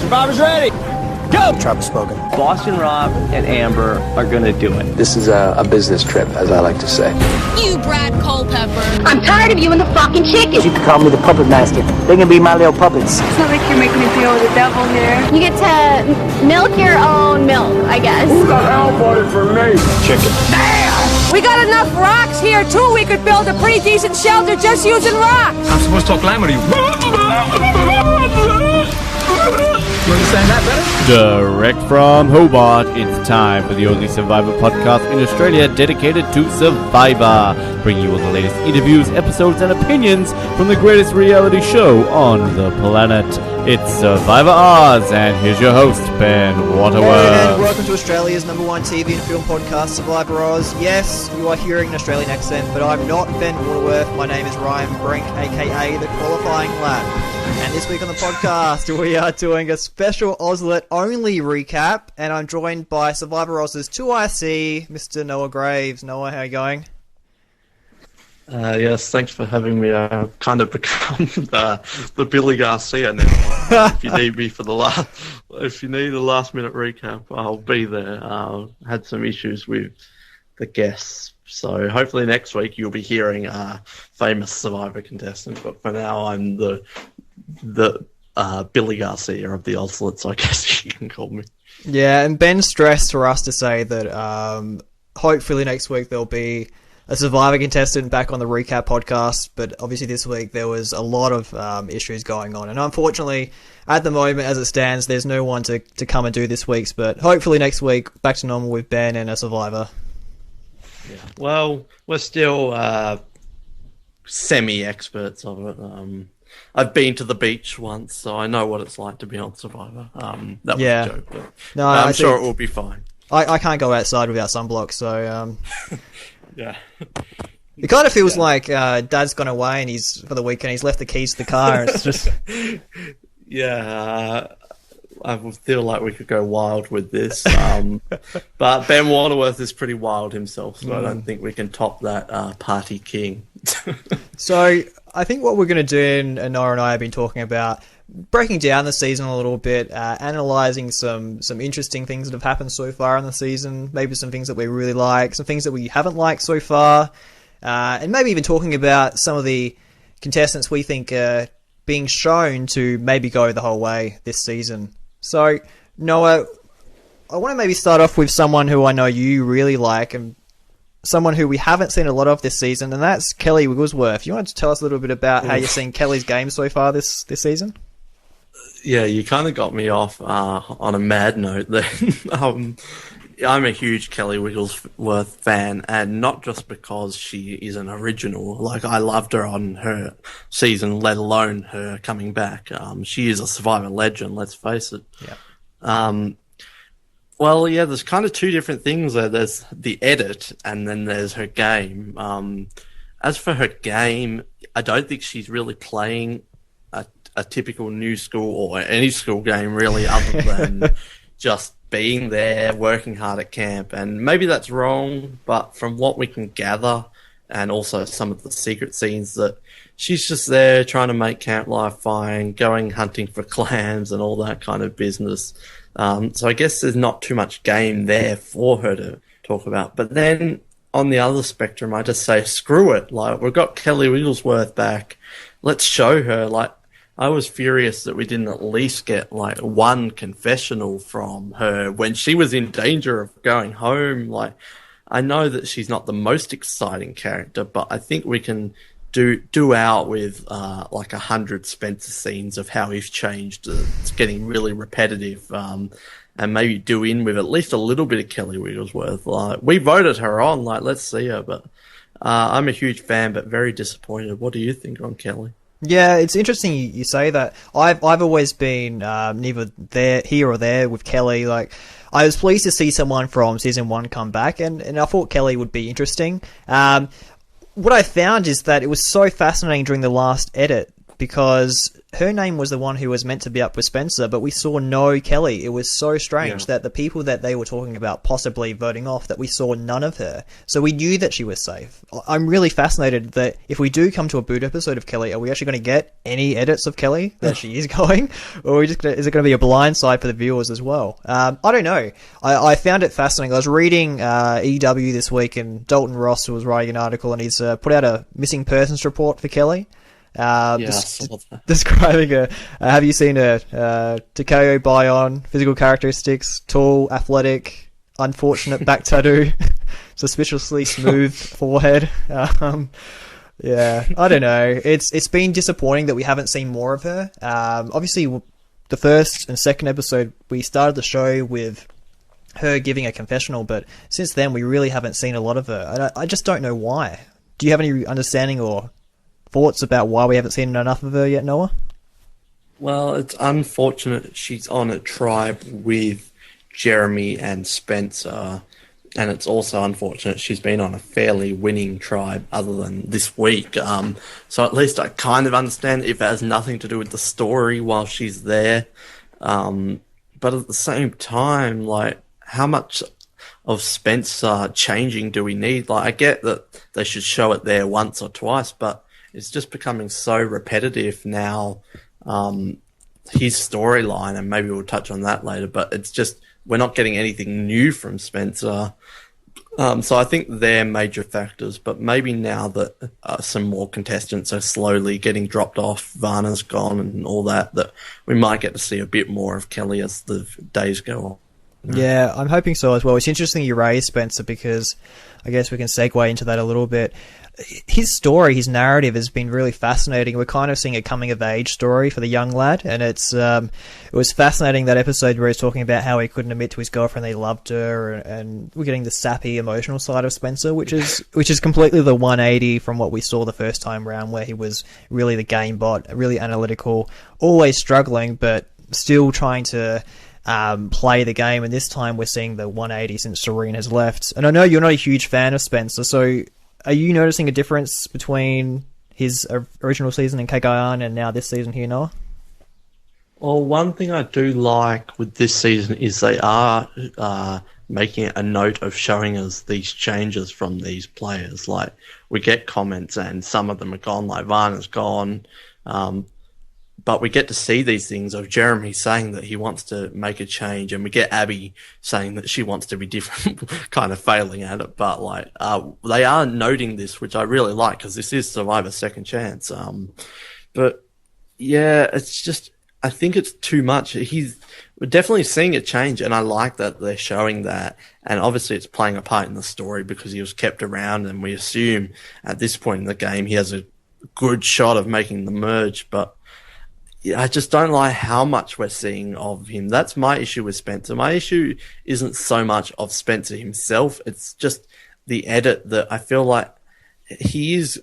Survivor's ready. Go! Travis spoken. Boston Rob and Amber are gonna do it. This is a business trip, as I like to say. You, Brad Culpepper. I'm tired of you and the fucking chicken. You can call me the puppet master. They can be my little puppets. It's not like you're making a deal with the devil here. You get to milk your own milk, I guess. Who the hell voted for me? Chicken. Damn! We got enough rocks here, too. We could build a pretty decent shelter just using rocks. I'm supposed to talk glamour to you. You understand that better? Direct from Hobart, it's time for the only Survivor podcast in Australia dedicated to Survivor, bringing you all the latest interviews, episodes, and opinions from the greatest reality show on the planet. It's Survivor Oz, and here's your host, Ben Waterworth. And welcome to Australia's #1 TV and film podcast, Survivor Oz. Yes, you are hearing an Australian accent, but I'm not Ben Waterworth. My name is Ryan Brink, aka the Qualifying Lad. And this week on the podcast, we are doing a special Ozlet only recap, and I'm joined by Survivor Oz's 2IC, Mr. Noah Graves. Noah, how are you going? Yes, thanks for having me. I've kind of become the Billy Garcia now. If you need me for if you need a last minute recap, I'll be there. Had some issues with the guests, so hopefully next week you'll be hearing a famous Survivor contestant. But for now, I'm the Billy Garcia of the Ozlets, I guess you can call me. Yeah, and Ben stressed for us to say that hopefully next week there'll be a Survivor contestant back on the recap podcast, but obviously this week there was a lot of issues going on, and unfortunately at the moment as it stands there's no one to come and do this week's, but hopefully next week back to normal with Ben and a Survivor. Yeah. Well, we're still semi-experts of it. I've been to the beach once, so I know what it's like to be on Survivor. That was a joke, but no, I'm sure it will be fine. I can't go outside without sunblock, so yeah. It kind of feels like Dad's gone away and he's for the weekend. He's left the keys to the car. And it's just I feel like we could go wild with this, but Ben Waterworth is pretty wild himself, so I don't think we can top that party king. So I think what we're going to do, and Nora and I have been talking about, breaking down the season a little bit, analysing some interesting things that have happened so far in the season, maybe some things that we really like, some things that we haven't liked so far, and maybe even talking about some of the contestants we think are being shown to maybe go the whole way this season. So, Noah, I want to maybe start off with someone who I know you really like, and someone who we haven't seen a lot of this season, and that's Kelly Wigglesworth. You want to tell us a little bit about how you've seen Kelly's game so far this season? Yeah, you kind of got me off on a mad note then. I'm a huge Kelly Wigglesworth fan, and not just because she is an original. Like, I loved her on her season, let alone her coming back. She is a Survivor legend, let's face it. Yeah. Well, yeah, there's kind of two different things there. There's the edit, and then there's her game. As for her game, I don't think she's really playing a typical new school or any school game, really, other than just being there, working hard at camp. And maybe that's wrong, but from what we can gather, and also some of the secret scenes, that she's just there trying to make camp life fine, going hunting for clams and all that kind of business. So I guess there's not too much game there for her to talk about. But then on the other spectrum, I just say, screw it. Like, we've got Kelly Wigglesworth back. Let's show her. Like, I was furious that we didn't at least get like one confessional from her when she was in danger of going home. Like, I know that she's not the most exciting character, but I think we can do out with like 100 Spencer scenes of how he's changed. It's getting really repetitive, and maybe do in with at least a little bit of Kelly Wigglesworth. Like, we voted her on, like, let's see her, but I'm a huge fan, but very disappointed. What do you think on Kelly? Yeah, it's interesting you say that. I've always been neither here or there with Kelly. Like, I was pleased to see someone from season 1 come back, and I thought Kelly would be interesting. What I found is that it was so fascinating during the last edit, because her name was the one who was meant to be up with Spencer, but we saw no Kelly. It was so strange that the people that they were talking about possibly voting off, that we saw none of her. So we knew that she was safe. I'm really fascinated that if we do come to a boot episode of Kelly, are we actually going to get any edits of Kelly that she is going? Or are we just is it going to be a blind side for the viewers as well? I don't know. I found it fascinating. I was reading EW this week, and Dalton Ross was writing an article, and he's put out a missing persons report for Kelly. Describing her. Have you seen her? Takeo Bion, physical characteristics: tall, athletic, unfortunate back tattoo, suspiciously smooth forehead. Yeah, I don't know. It's been disappointing that we haven't seen more of her. Obviously, the first and second episode, we started the show with her giving a confessional, but since then we really haven't seen a lot of her. I just don't know why. Do you have any understanding or thoughts about why we haven't seen enough of her yet, Noah? Well, it's unfortunate she's on a tribe with Jeremy and Spencer, and it's also unfortunate she's been on a fairly winning tribe other than this week. So at least I kind of understand if it has nothing to do with the story while she's there. But at the same time, like, how much of Spencer changing do we need? Like, I get that they should show it there once or twice, but it's just becoming so repetitive now, his storyline, and maybe we'll touch on that later, but it's just, we're not getting anything new from Spencer. So I think they're major factors, but maybe now that some more contestants are slowly getting dropped off, Varna's gone and all that, that we might get to see a bit more of Kelly as the days go on. Yeah, I'm hoping so as well. It's interesting you raised Spencer, because I guess we can segue into that a little bit. His story, his narrative has been really fascinating. We're kind of seeing a coming-of-age story for the young lad, and it was fascinating, that episode where he's talking about how he couldn't admit to his girlfriend that he loved her, and we're getting the sappy, emotional side of Spencer, which is completely the 180 from what we saw the first time round, where he was really the game bot, really analytical, always struggling, but still trying to play the game. And this time we're seeing the 180 since Serene has left. And I know you're not a huge fan of Spencer, so are you noticing a difference between his original season in Kagayan and now this season here, Noah? Well, one thing I do like with this season is they are making a note of showing us these changes from these players. Like, we get comments and some of them are gone, like Varna's gone, but we get to see these things of Jeremy saying that he wants to make a change, and we get Abby saying that she wants to be different, kind of failing at it. But like, they are noting this, which I really like, because this is Survivor Second Chance. But yeah, it's just, I think it's too much. We're definitely seeing a change, and I like that they're showing that. And obviously it's playing a part in the story because he was kept around, and we assume at this point in the game he has a good shot of making the merge. But yeah, I just don't like how much we're seeing of him. That's my issue with Spencer. My issue isn't so much of Spencer himself. It's just the edit, that I feel like he is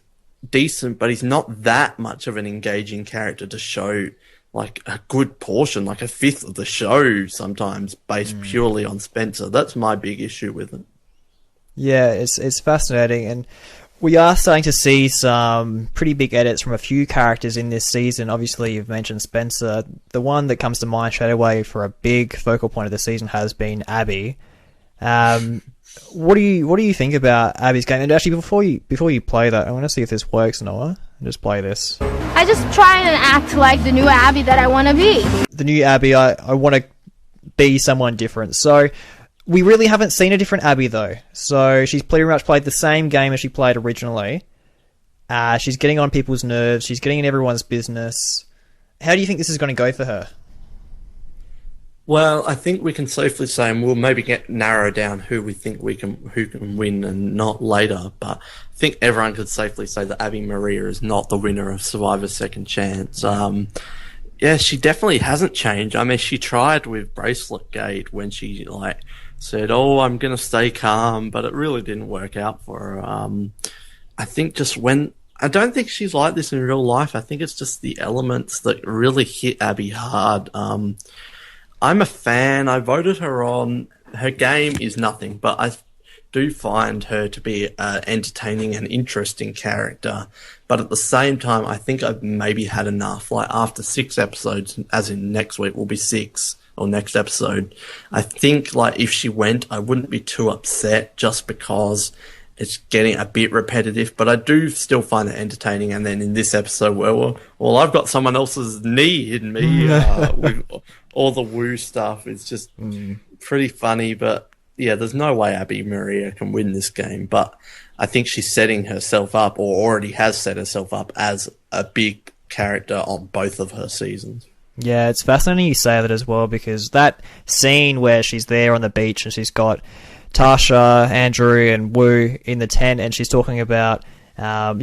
decent, but he's not that much of an engaging character to show like a good portion, like a fifth of the show sometimes, based purely on Spencer. That's my big issue with it. Yeah, it's fascinating, and we are starting to see some pretty big edits from a few characters in this season. Obviously, you've mentioned Spencer. The one that comes to mind straight away for a big focal point of the season has been Abby. What do you think about Abby's game? And actually, before you play that, I want to see if this works, Noah. Just play this. I just try and act like the new Abby that I want to be. The new Abby, I want to be someone different. So we really haven't seen a different Abby, though. So she's pretty much played the same game as she played originally. She's getting on people's nerves. She's getting in everyone's business. How do you think this is going to go for her? Well, I think we can safely say, and we'll maybe narrow down who we think who can win and not later, but I think everyone could safely say that Abby Maria is not the winner of Survivor Second Chance. Yeah, she definitely hasn't changed. I mean, she tried with Bracelet Gate when she said, "Oh, I'm gonna stay calm," but it really didn't work out for her. I think I don't think she's like this in real life. I think it's just the elements that really hit Abby hard. I'm a fan. I voted her on. Her game is nothing, but I do find her to be an entertaining and interesting character. But at the same time, I think I've maybe had enough. Like, after 6 episodes, as in next week will be 6, or next episode, I think, like, if she went, I wouldn't be too upset, just because it's getting a bit repetitive, but I do still find it entertaining. And then in this episode, well, I've got someone else's knee in me with all the woo stuff. It's just pretty funny. But yeah, there's no way Abby Maria can win this game. But I think she's setting herself up, or already has set herself up, as a big character on both of her seasons. Yeah, it's fascinating you say that as well, because that scene where she's there on the beach and she's got Tasha, Andrew, and Wu in the tent, and she's talking about,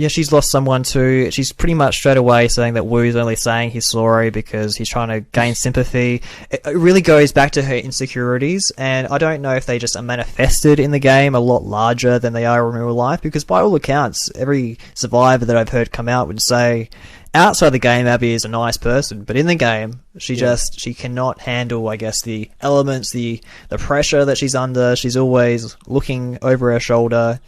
she's lost someone too. She's pretty much straight away saying that Wu's only saying his story because he's trying to gain sympathy. It really goes back to her insecurities, and I don't know if they just are manifested in the game a lot larger than they are in real life, because by all accounts, every survivor that I've heard come out would say, outside the game, Abby is a nice person, but in the game, she cannot handle, I guess, the elements, the pressure that she's under. She's always looking over her shoulder,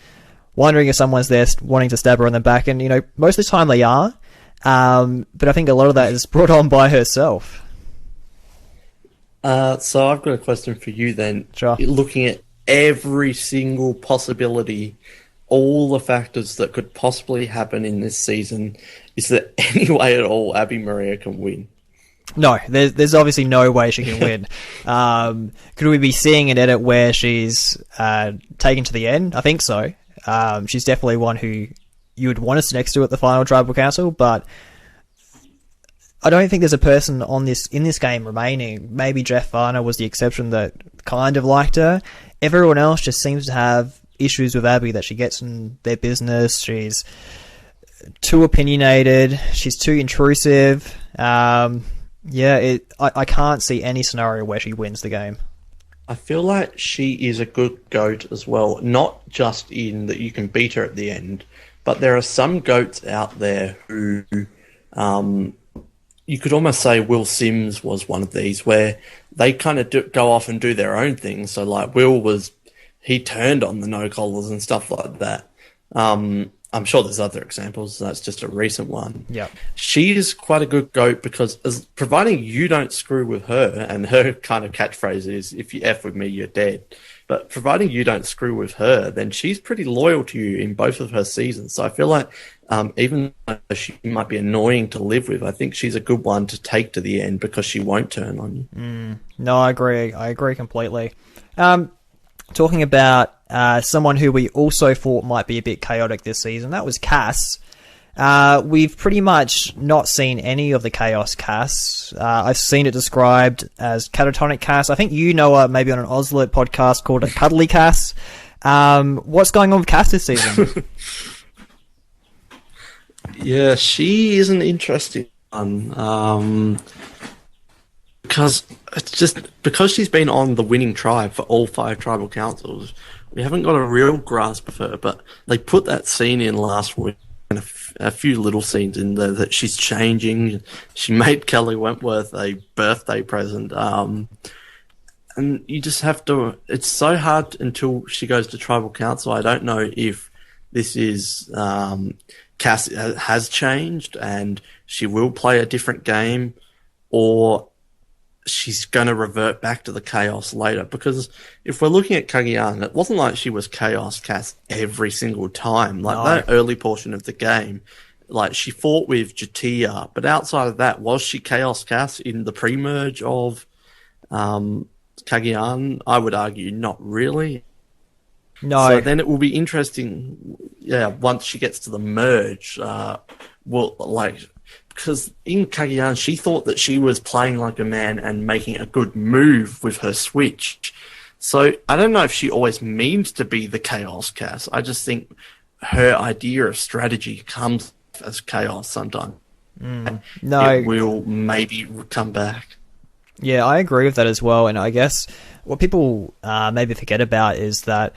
wondering if someone's there wanting to stab her in the back, and, most of the time they are, but I think a lot of that is brought on by herself. So I've got a question for you then. Sure. Looking at every single possibility, all the factors that could possibly happen in this season, is there any way at all Abby Maria can win? No, there's obviously no way she can win. Could we be seeing an edit where she's taken to the end? I think so. She's definitely one who you would want us next to at the final tribal council, but I don't think there's a person in this game remaining. Maybe Jeff Varner was the exception that kind of liked her. Everyone else just seems to have issues with Abby, that she gets in their business. She's too opinionated. She's too intrusive. I can't see any scenario where she wins the game. I feel like she is a good goat as well, not just in that you can beat her at the end, but there are some goats out there who, you could almost say Will Sims was one of these, where they kind of go off and do their own thing. So, like, he turned on the no-collars and stuff like that. I'm sure there's other examples. That's just a recent one. Yeah, she is quite a good goat, because providing you don't screw with her, and her kind of catchphrase is, if you F with me, you're dead. But providing you don't screw with her, then she's pretty loyal to you in both of her seasons. So I feel like even though she might be annoying to live with, I think she's a good one to take to the end, because she won't turn on you. No, I agree. I agree completely. Talking about someone who we also thought might be a bit chaotic this season, that was Cass. We've pretty much not seen any of the Chaos Cass. I've seen it described as catatonic Cass. I think you know her maybe on an Ozlet podcast called a Cuddly Cass. What's going on with Cass this season? Yeah, she is an interesting one. Because she's been on the winning tribe for all 5 tribal councils, we haven't got a real grasp of her. But they put that scene in last week, and a few little scenes in there that she's changing. She made Kelly Wentworth a birthday present, and you just have to. It's so hard until she goes to tribal council. I don't know if this is Cass has changed and she will play a different game, or she's going to revert back to the chaos later. Because if we're looking at Cagayan, it wasn't like she was chaos Cass every single time. Like, that early portion of the game, like, she fought with Jatia, but outside of that, was she chaos Cass in the pre-merge of Cagayan? I would argue not really. No. So then it will be interesting, once she gets to the merge, because in Cagayan, she thought that she was playing like a man and making a good move with her switch. So I don't know if she always means to be the Chaos Cass. I just think her idea of strategy comes as chaos sometimes. No, it will maybe come back. Yeah, I agree with that as well. And I guess what people maybe forget about is that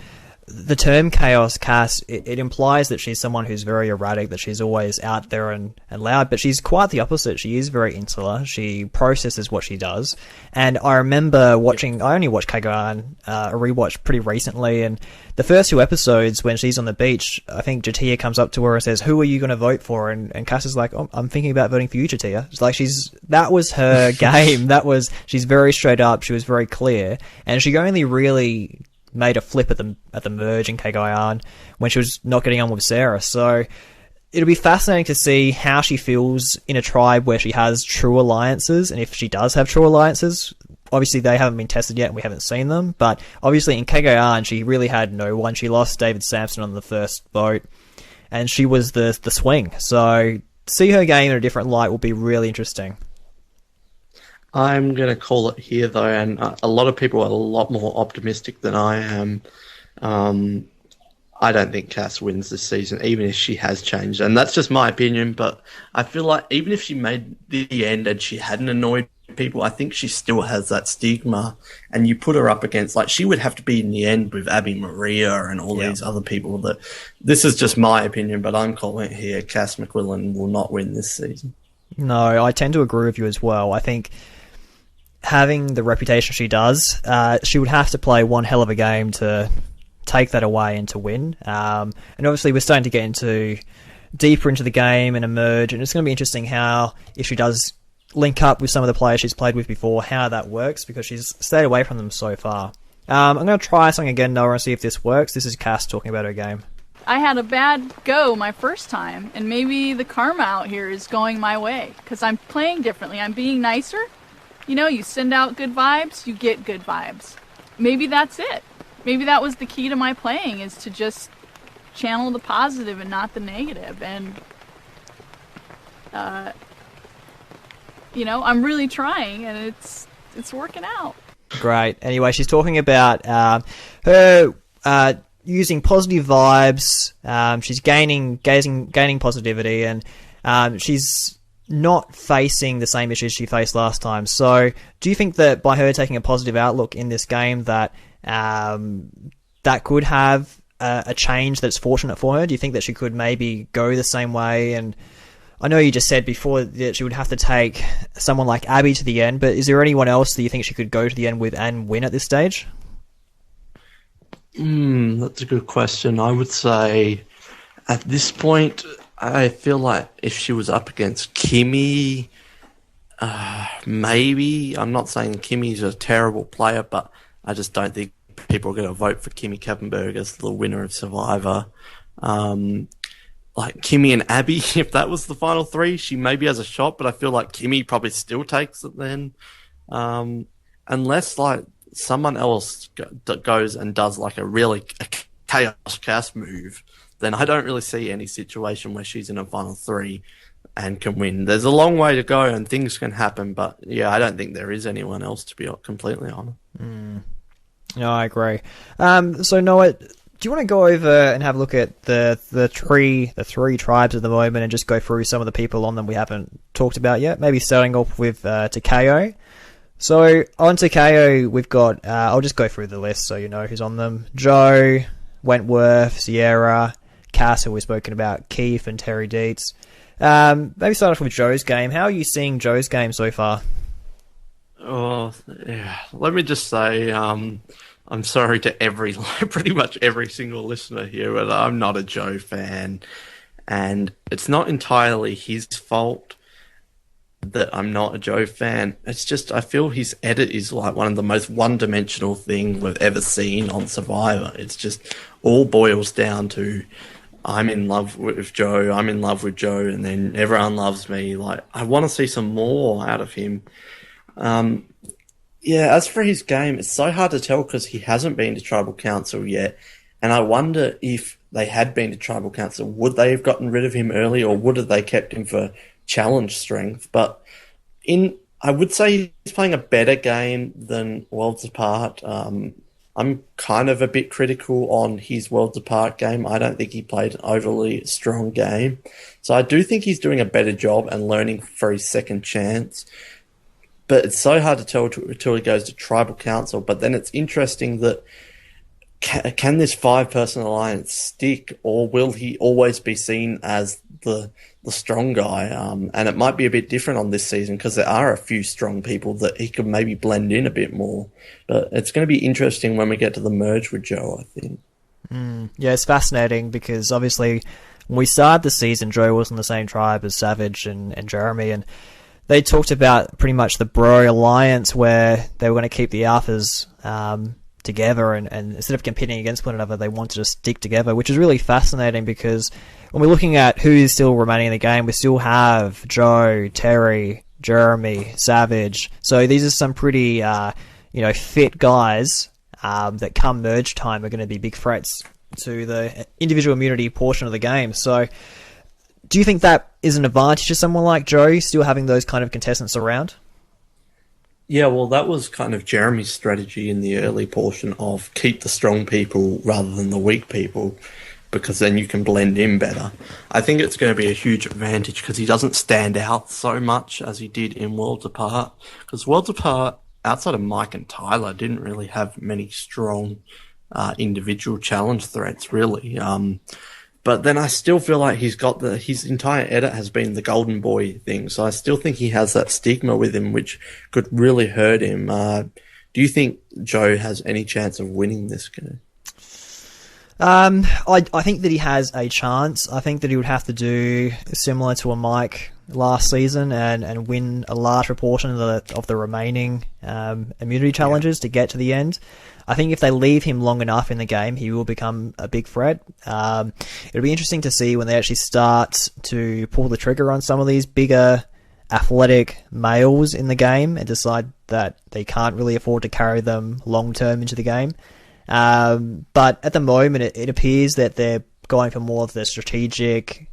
the term chaos Cass, it implies that she's someone who's very erratic, that she's always out there and loud, but she's quite the opposite. She is very insular. She processes what she does. And I remember watching, I only watched Kagoan, a rewatch pretty recently, and the first two episodes when she's on the beach, I think Jatia comes up to her and says, "Who are you going to vote for?" And Cass is like, "Oh, I'm thinking about voting for you, Jatia." It's like that was her game. She's very straight up. She was very clear. And she only really made a flip at the merge in Cagayan when she was not getting on with Sarah. So it'll be fascinating to see how she feels in a tribe where she has true alliances, and if she does have true alliances. Obviously, they haven't been tested yet, and we haven't seen them. But obviously, in Cagayan, she really had no one. She lost David Sampson on the first vote, and she was the swing. So to see her game in a different light will be really interesting. I'm going to call it here, though, and a lot of people are a lot more optimistic than I am. I don't think Cass wins this season, even if she has changed. And that's just my opinion, but I feel like even if she made the end and she hadn't annoyed people, I think she still has that stigma. And you put her up against, like, she would have to be in the end with Abby Maria and all these other people. That this is just my opinion, but I'm calling it here. Cass McQuillan will not win this season. No, I tend to agree with you as well. I think having the reputation she does, she would have to play one hell of a game to take that away and to win. And obviously we're starting to get deeper into the game and emerge, and it's going to be interesting how, if she does link up with some of the players she's played with before, how that works, because she's stayed away from them so far. I'm going to try something again, Noah, and see if this works. This is Cass talking about her game. I had a bad go my first time, and maybe the karma out here is going my way, because I'm playing differently. I'm being nicer. You know, you send out good vibes, you get good vibes. Maybe that's it. Maybe that was the key to my playing, is to just channel the positive and not the negative. And, you know, I'm really trying, and it's working out. Great. Anyway, she's talking about her using positive vibes. She's gaining positivity, and she's not facing the same issues she faced last time. So do you think that by her taking a positive outlook in this game that that could have a change that's fortunate for her? Do you think that she could maybe go the same way? And I know you just said before that she would have to take someone like Abby to the end, but is there anyone else that you think she could go to the end with and win at this stage? That's a good question. I would say at this point, I feel like if she was up against Kimmy, maybe. I'm not saying Kimmy's a terrible player, but I just don't think people are going to vote for Kimmy Kappenberg as the winner of Survivor. Like Kimmy and Abby, if that was the final three, she maybe has a shot, but I feel like Kimmy probably still takes it then. Unless like someone else goes and does like a chaos cast move, then I don't really see any situation where she's in a final three and can win. There's a long way to go and things can happen, but yeah, I don't think there is anyone else, to be completely honest. No, I agree. So Noah, do you want to go over and have a look at the three tribes at the moment and just go through some of the people on them we haven't talked about yet? Maybe starting off with Takeo. So on Takeo, we've got, I'll just go through the list so you know who's on them. Joe, Wentworth, Sierra, Cass, who we've spoken about, Keith and Terry Dietz. Maybe start off with Joe's game. How are you seeing Joe's game so far? Oh, yeah. Let me just say, I'm sorry to pretty much every single listener here, but I'm not a Joe fan. And it's not entirely his fault that I'm not a Joe fan. It's just, I feel his edit is like one of the most one-dimensional things we've ever seen on Survivor. It's just all boils down to, I'm in love with Joe, and then everyone loves me. Like, I want to see some more out of him. Yeah, as for his game, it's so hard to tell because he hasn't been to Tribal Council yet. And I wonder if they had been to Tribal Council, would they have gotten rid of him early, or would have they kept him for challenge strength? But I would say he's playing a better game than Worlds Apart. I'm kind of a bit critical on his Worlds Apart game. I don't think he played an overly strong game. So I do think he's doing a better job and learning for his second chance. But it's so hard to tell until he goes to Tribal Council. But then it's interesting that can this 5-person alliance stick, or will he always be seen as the strong guy? And it might be a bit different on this season because there are a few strong people that he could maybe blend in a bit more. But it's going to be interesting when we get to the merge with Joe, I think. Yeah, it's fascinating because obviously when we started the season, Joe was in the same tribe as Savage and Jeremy, and they talked about pretty much the bro alliance where they were going to keep the alphas together, and instead of competing against one another, they wanted to stick together, which is really fascinating because when we're looking at who is still remaining in the game, we still have Joe, Terry, Jeremy, Savage. So these are some pretty fit guys that come merge time are going to be big threats to the individual immunity portion of the game. So do you think that is an advantage to someone like Joe, still having those kind of contestants around? Yeah, well, that was kind of Jeremy's strategy in the early portion of keep the strong people rather than the weak people, because then you can blend in better. I think it's going to be a huge advantage because he doesn't stand out so much as he did in Worlds Apart, because Worlds Apart, outside of Mike and Tyler, didn't really have many strong individual challenge threats, really. But then I still feel like he's got his entire edit has been the golden boy thing. So I still think he has that stigma with him, which could really hurt him. Do you think Joe has any chance of winning this game? I think that he has a chance. I think that he would have to do similar to a Mike last season and win a large proportion of the remaining immunity challenges to get to the end. I think if they leave him long enough in the game, he will become a big threat. It'll be interesting to see when they actually start to pull the trigger on some of these bigger athletic males in the game and decide that they can't really afford to carry them long term into the game. But at the moment, it appears that they're going for more of the strategic,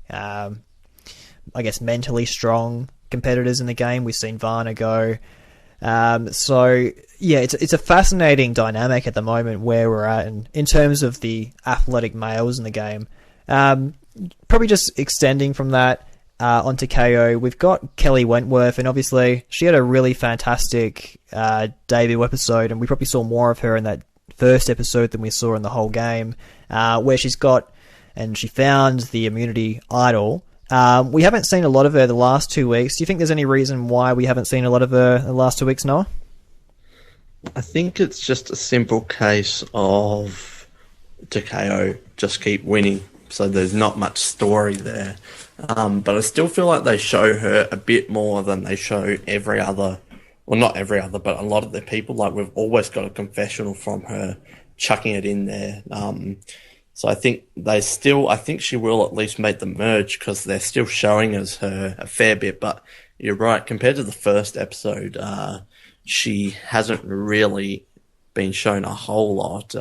mentally strong competitors in the game. We've seen Varna go. So yeah, it's a fascinating dynamic at the moment where we're at, and in terms of the athletic males in the game. Probably just extending from that onto KO, we've got Kelly Wentworth, and obviously she had a really fantastic debut episode, and we probably saw more of her in that first episode than we saw in the whole game, where she found the immunity idol. We haven't seen a lot of her the last 2 weeks. Do you think there's any reason why we haven't seen a lot of her the last 2 weeks, Noah? I think it's just a simple case of KO just keep winning, so there's not much story there. But I still feel like they show her a bit more than they show every other, well, not every other, but a lot of the people. Like, we've always got a confessional from her chucking it in there. So I think she will at least make the merge because they're still showing us her a fair bit. But you're right, compared to the first episode, she hasn't really been shown a whole lot,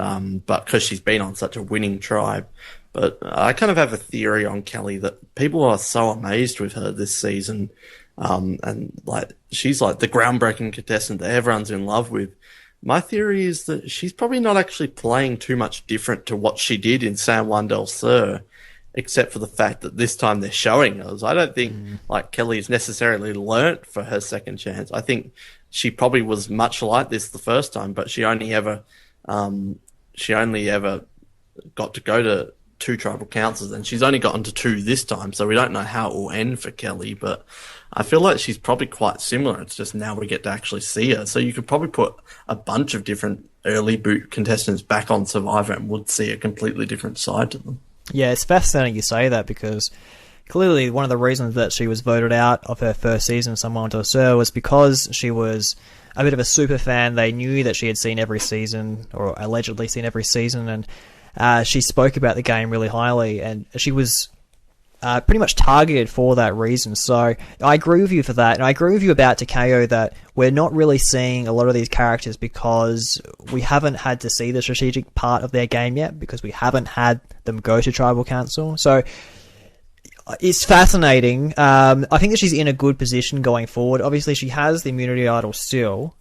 but because she's been on such a winning tribe. But I kind of have a theory on Kelly that people are so amazed with her this season, and like she's like the groundbreaking contestant that everyone's in love with. My theory is that she's probably not actually playing too much different to what she did in San Juan del Sur, except for the fact that this time they're showing us. I don't think like Kelly's necessarily learnt for her second chance. I think she probably was much like this the first time, but she only ever got to go to 2 tribal councils, and she's only gotten to 2 this time, so we don't know how it will end for Kelly, but I feel like she's probably quite similar. It's just now we get to actually see her. So you could probably put a bunch of different early boot contestants back on Survivor and would see a completely different side to them. Yeah, it's fascinating you say that because clearly one of the reasons that she was voted out of her first season of San Juan del Sur was because she was a bit of a super fan. They knew that she had seen every season, or allegedly seen every season, and she spoke about the game really highly, and she was pretty much targeted for that reason. So I agree with you for that, and I agree with you about Takeo that we're not really seeing a lot of these characters because we haven't had to see the strategic part of their game yet, because we haven't had them go to Tribal Council. So it's fascinating. I think that she's in a good position going forward. Obviously, she has the immunity idol still.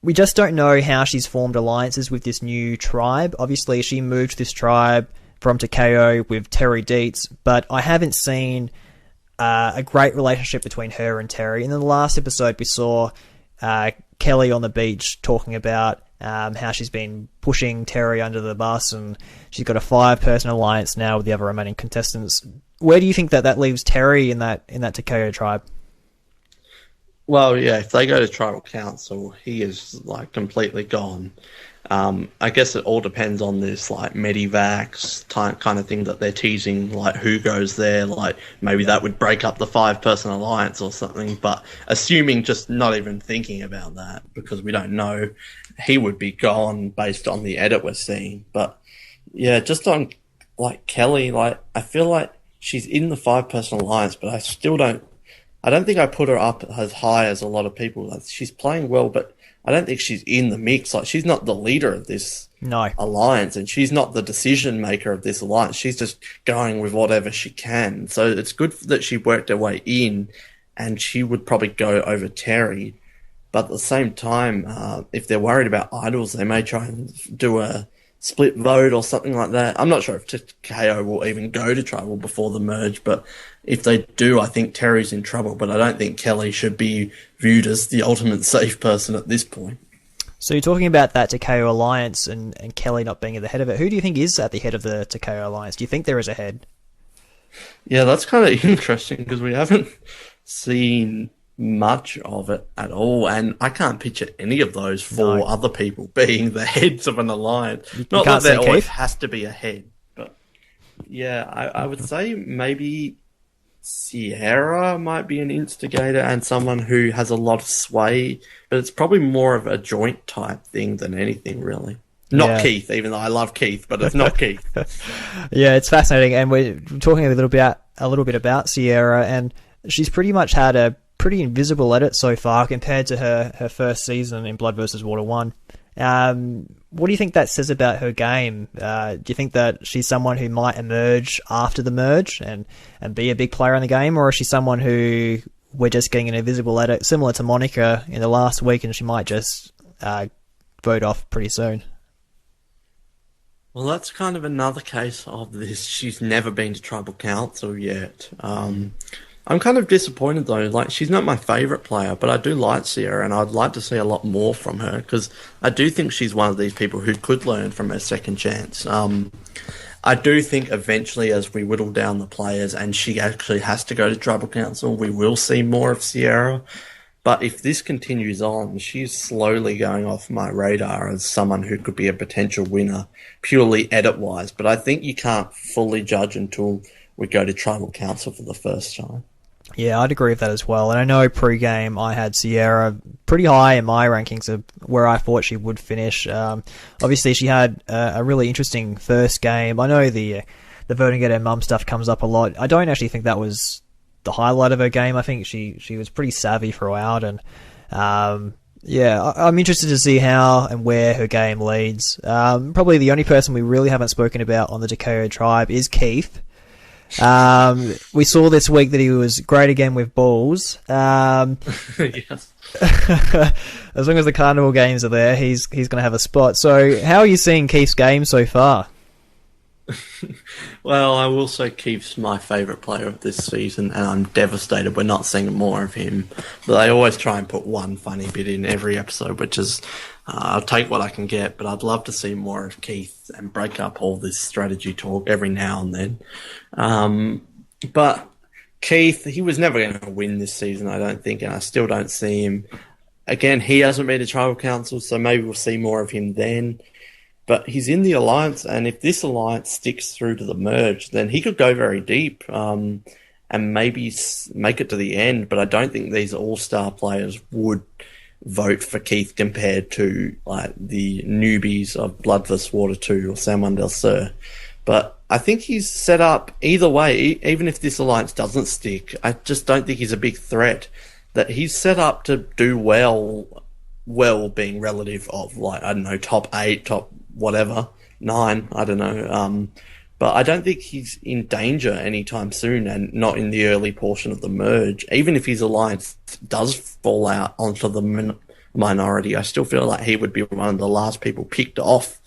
We just don't know how she's formed alliances with this new tribe. Obviously, she moved this tribe from Takeo with Terry Dietz, but I haven't seen a great relationship between her and Terry. And in the last episode, we saw Kelly on the beach talking about how she's been pushing Terry under the bus, and she's got a 5-person alliance now with the other remaining contestants. Where do you think that leaves Terry in that Takeo tribe? Well, yeah, if they go to tribal council, he is like completely gone. I guess it all depends on this like medivacs kind of thing that they're teasing, like who goes there, like maybe that would break up the 5-person alliance or something. But assuming, just not even thinking about that, because we don't know, he would be gone based on the edit we're seeing. But yeah, just on like Kelly, like I feel like she's in the 5-person alliance, but I don't think I put her up as high as a lot of people. Like, she's playing well, but I don't think she's in the mix. Like, she's not the leader of this alliance, and she's not the decision maker of this alliance. She's just going with whatever she can. So it's good that she worked her way in, and she would probably go over Terry. But at the same time, if they're worried about idols, they may try and do a split vote or something like that. I'm not sure if Takeo will even go to tribal before the merge, but if they do, I think Terry's in trouble. But I don't think Kelly should be viewed as the ultimate safe person at this point. So you're talking about that Takeo alliance and Kelly not being at the head of it. Who do you think is at the head of the Takeo alliance? Do you think there is a head? Yeah, that's kind of interesting because we haven't seen much of it at all, and I can't picture any of those 4 other people being the heads of an alliance. Not that there always has to be a head, but yeah, I would say maybe Sierra might be an instigator and someone who has a lot of sway, but it's probably more of a joint type thing than anything, really. Not Keith, even though I love Keith, but it's not Keith. Yeah, it's fascinating, and we're talking a little bit about Sierra, and she's pretty much had a pretty invisible edit so far compared to her first season in Blood vs. Water 1. What do you think that says about her game? Do you think that she's someone who might emerge after the merge and be a big player in the game, or is she someone who we're just getting an invisible edit, similar to Monica in the last week, and she might just vote off pretty soon? Well, that's kind of another case of this. She's never been to tribal council yet. I'm kind of disappointed though. Like, she's not my favourite player, but I do like Sierra, and I'd like to see a lot more from her because I do think she's one of these people who could learn from her second chance. I do think eventually, as we whittle down the players and she actually has to go to tribal council, we will see more of Sierra. But if this continues on, she's slowly going off my radar as someone who could be a potential winner, purely edit-wise. But I think you can't fully judge until we go to tribal council for the first time. Yeah, I'd agree with that as well. And I know pre-game I had Sierra pretty high in my rankings of where I thought she would finish. Obviously, she had a really interesting first game. I know the voting at her mum stuff comes up a lot. I don't actually think that was the highlight of her game. I think she was pretty savvy throughout. And yeah, I'm interested to see how and where her game leads. Probably the only person we really haven't spoken about on the Takeo tribe is Keith. We saw this week that he was great again with balls. Yes. As long as the carnival games are there, he's going to have a spot. So how are you seeing Keith's game so far? Well, I will say Keith's my favourite player of this season, and I'm devastated we're not seeing more of him. But they always try and put one funny bit in every episode, which is, I'll take what I can get, but I'd love to see more of Keith and break up all this strategy talk every now and then. But Keith, he was never going to win this season, I don't think, and I still don't see him. Again, he hasn't been to tribal council, so maybe we'll see more of him then. But he's in the alliance, and if this alliance sticks through to the merge, then he could go very deep and maybe make it to the end. But I don't think these all-star players would vote for Keith compared to like the newbies of Blood vs. Water 2 or San Juan del Sur. But I think he's set up either way, even if this alliance doesn't stick. I just don't think he's a big threat. That he's set up to do well being relative of, like, I don't know, top 8, top whatever, 9, I don't know. But I don't think he's in danger anytime soon, and not in the early portion of the merge. Even if his alliance does fall out onto the minority, I still feel like he would be one of the last people picked off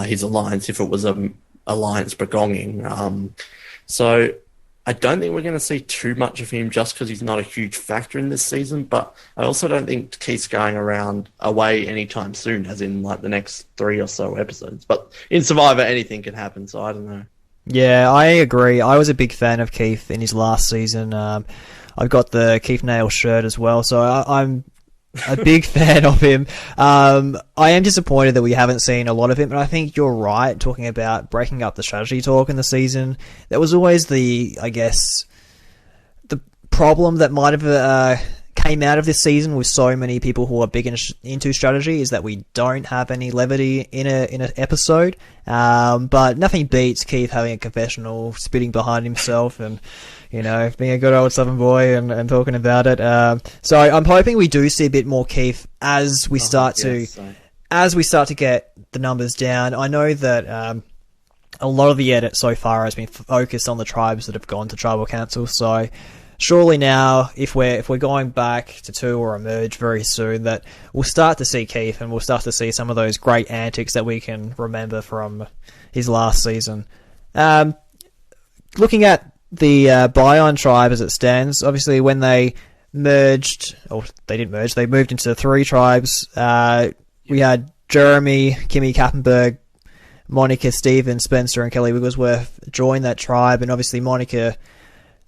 his alliance if it was an alliance begonging. So I don't think we're going to see too much of him just because he's not a huge factor in this season, but I also don't think Keith's going around away anytime soon, as in like the next 3 or so episodes. But in Survivor, anything can happen, so I don't know. Yeah, I agree. I was a big fan of Keith in his last season. I've got the Keith Nail shirt as well, so I'm a big fan of him. I am disappointed that we haven't seen a lot of him, but I think you're right talking about breaking up the strategy talk in the season. That was always the problem that might have came out of this season with so many people who are big into strategy, is that we don't have any levity in an episode. But nothing beats Keith having a confessional, spitting behind himself, and being a good old Southern boy and talking about it. So I'm hoping we do see a bit more Keith as we start to get the numbers down. I know that a lot of the edit so far has been focused on the tribes that have gone to tribal council. So surely now, if we're going back to 2 or emerge very soon, that we'll start to see Keith and we'll start to see some of those great antics that we can remember from his last season. Looking at the Bion tribe as it stands, obviously when they merged, or they didn't merge, they moved into 3 tribes. We had Jeremy, Kimmy Kappenberg, Monica, Stephen, Spencer, and Kelly Wigglesworth join that tribe, and obviously Monica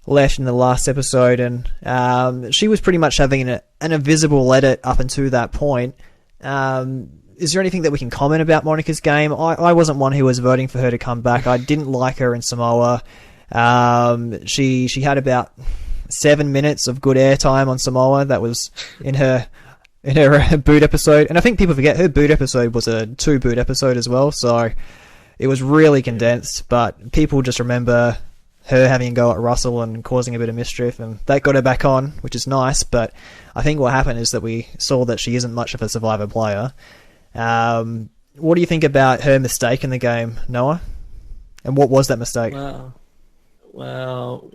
left in the last episode, and she was pretty much having an invisible edit up until that point. Is there anything that we can comment about Monica's game? I wasn't one who was voting for her to come back. I didn't like her in Samoa. She had about 7 minutes of good airtime on Samoa. That was in her boot episode, and I think people forget her boot episode was a 2 boot episode as well, so it was really condensed, but people just remember her having a go at Russell and causing a bit of mischief, and that got her back on, which is nice. But I think what happened is that we saw that she isn't much of a Survivor player. What do you think about her mistake in the game, Noah? And what was that mistake? Well,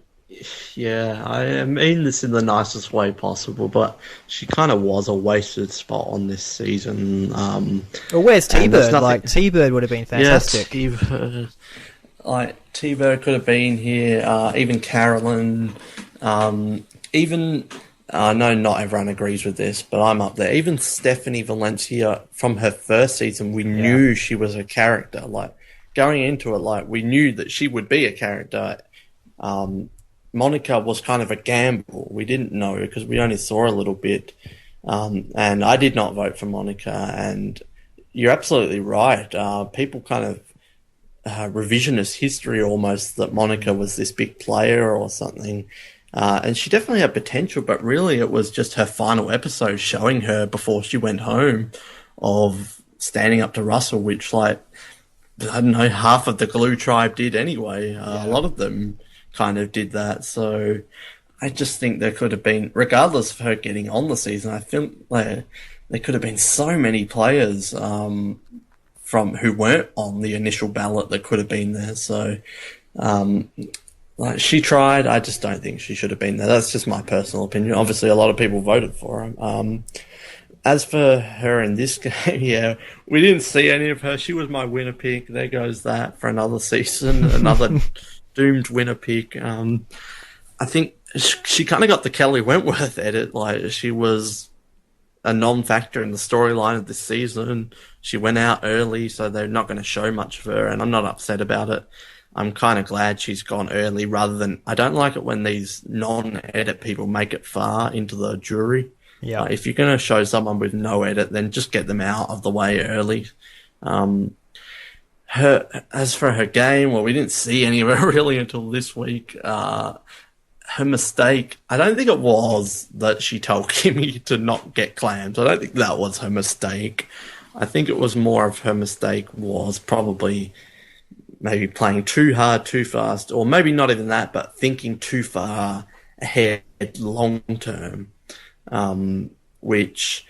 yeah, I mean this in the nicest way possible, but she kind of was a wasted spot on this season. Well, where's T-Bird? Like, T-Bird would have been fantastic. Yeah, T-Bird. Like, T-Bird could have been here, even Carolyn, even... I know not everyone agrees with this, but I'm up there. Even Stephanie Valencia, from her first season, we knew she was a character. Like, going into it, like, we knew that she would be a character. Monica was kind of a gamble. We didn't know because we only saw a little bit. And I did not vote for Monica. And you're absolutely right. People kind of revisionist history almost that Monica was this big player or something. And she definitely had potential, but really it was just her final episode showing her before she went home of standing up to Russell, which, like, I don't know, half of the Glue tribe did anyway. A lot of them kind of did that. So I just think there could have been, regardless of her getting on the season, I feel like there could have been so many players from who weren't on the initial ballot that could have been there. So like, she tried. I just don't think she should have been there. That's just my personal opinion. Obviously, a lot of people voted for her. As for her in this game, yeah, we didn't see any of her. She was my winner pick. There goes that for another season, another doomed winner pick. I think she kind of got the Kelly Wentworth edit. Like, she was a non-factor in the storyline of this season. She went out early, so they're not going to show much of her, and I'm not upset about it. I'm kind of glad she's gone early rather than... I don't like it when these non-edit people make it far into the jury. Yeah. If you're going to show someone with no edit, then just get them out of the way early. As for her game, well, we didn't see any of her really until this week. Her mistake, I don't think it was that she told Kimmy to not get clams. I don't think that was her mistake. I think it was more of her mistake was probably maybe playing too hard, too fast, or maybe not even that, but thinking too far ahead long term, which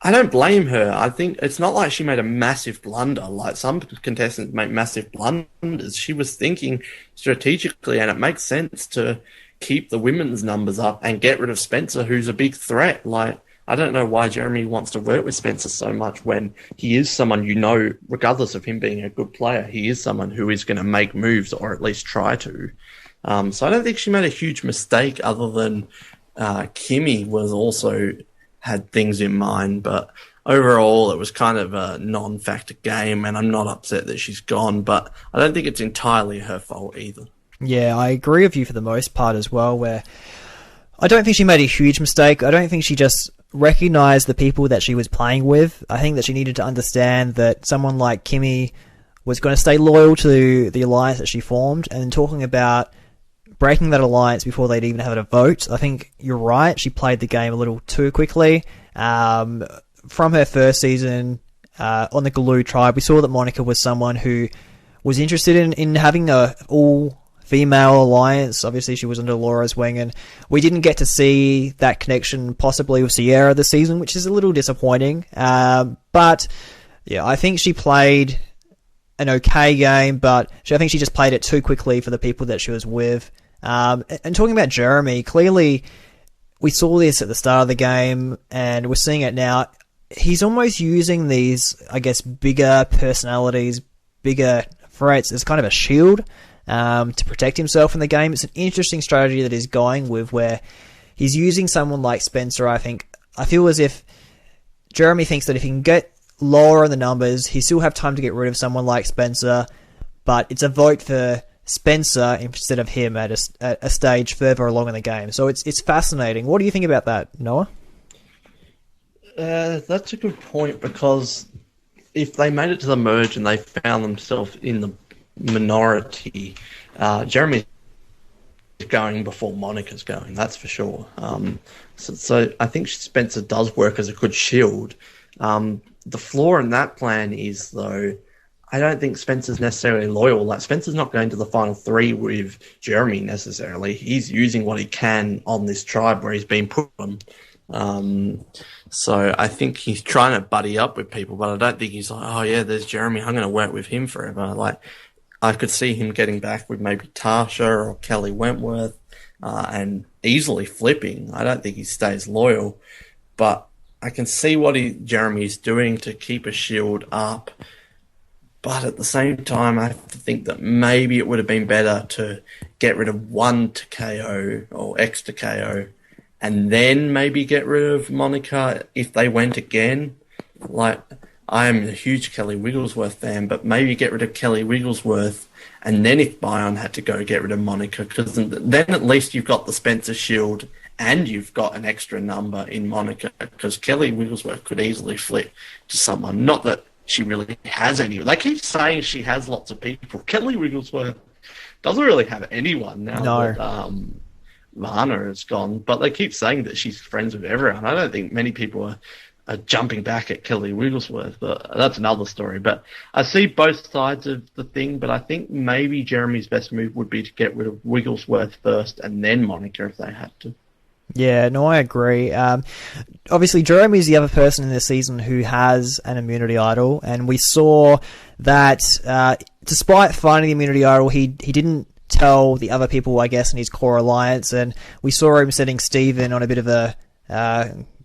I don't blame her. I think it's not like she made a massive blunder. Like, some contestants make massive blunders. She was thinking strategically, and it makes sense to keep the women's numbers up and get rid of Spencer, who's a big threat. Like, I don't know why Jeremy wants to work with Spencer so much when he is someone, you know, regardless of him being a good player, he is someone who is going to make moves or at least try to. So I don't think she made a huge mistake, other than Kimmy was also had things in mind, but overall it was kind of a non-factor game, and I'm not upset that she's gone, but I don't think it's entirely her fault either. Yeah, I agree with you for the most part as well, where I don't think she made a huge mistake. I don't think she just recognized the people that she was playing with. I think that she needed to understand that someone like Kimmy was going to stay loyal to the alliance that she formed, and talking about breaking that alliance before they'd even have a vote. I think you're right. She played the game a little too quickly. From her first season on the Galoo tribe, we saw that Monica was someone who was interested in having a all-female alliance. Obviously, she was under Laura's wing, and we didn't get to see that connection possibly with Sierra this season, which is a little disappointing. But, yeah, I think she played an okay game, but I think she just played it too quickly for the people that she was with. And talking about Jeremy, clearly we saw this at the start of the game, and we're seeing it now. He's almost using these, I guess, bigger personalities, bigger threats as kind of a shield to protect himself in the game. It's an interesting strategy that he's going with, where he's using someone like Spencer. I feel as if Jeremy thinks that if he can get lower in the numbers, he still have time to get rid of someone like Spencer, but it's a vote for Spencer instead of him at a stage further along in the game. So it's fascinating. What do you think about that, Noah? That's a good point, because if they made it to the merge and they found themselves in the minority, Jeremy's going before Monica's going, that's for sure. So I think Spencer does work as a good shield. The flaw in that plan is, though, I don't think Spencer's necessarily loyal. Like, Spencer's not going to the final three with Jeremy necessarily. He's using what he can on this tribe where he's been put on. So I think he's trying to buddy up with people, but I don't think he's like, oh yeah, there's Jeremy, I'm going to work with him forever. Like, I could see him getting back with maybe Tasha or Kelly Wentworth, and easily flipping. I don't think he stays loyal, but I can see what Jeremy's doing to keep a shield up. But at the same time, I have to think that maybe it would have been better to get rid of one to KO or X to KO, and then maybe get rid of Monica if they went again. Like, I am a huge Kelly Wigglesworth fan, but maybe get rid of Kelly Wigglesworth, and then if Bion had to go, get rid of Monica, because then at least you've got the Spencer shield and you've got an extra number in Monica, because Kelly Wigglesworth could easily flip to someone. Not that she really has any. They keep saying she has lots of people. Kelly Wigglesworth doesn't really have anyone now that Varna is gone, but they keep saying that she's friends with everyone. I don't think many people are jumping back at Kelly Wigglesworth, but that's another story. But I see both sides of the thing, but I think maybe Jeremy's best move would be to get rid of Wigglesworth first and then Monica if they had to. Yeah, no, I agree. Obviously, Jeremy's the other person in this season who has an immunity idol, and we saw that despite finding the immunity idol, he didn't tell the other people, I guess, in his core alliance, and we saw him setting Steven on a bit of a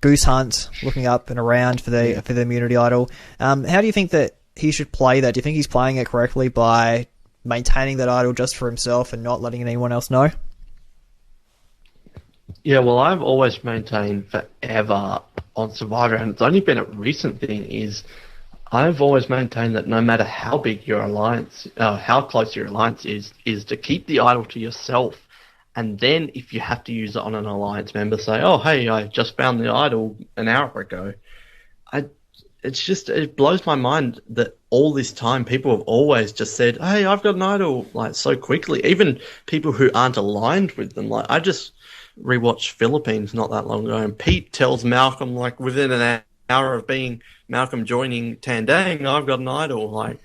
goose hunt, looking up and around for the immunity idol. How do you think that he should play that? Do you think he's playing it correctly by maintaining that idol just for himself and not letting anyone else know? Yeah, well, I've always maintained forever on Survivor, and it's only been a recent thing, is I've always maintained that no matter how big your alliance, how close your alliance is to keep the idol to yourself. And then if you have to use it on an alliance member, say, oh, hey, I just found the idol an hour ago. It blows my mind that all this time people have always just said, hey, I've got an idol, like, so quickly. Even people who aren't aligned with them. Like, I just rewatched Philippines not that long ago, and Pete tells Malcolm, like, within an hour of being Malcolm joining Tandang, I've got an idol. Like,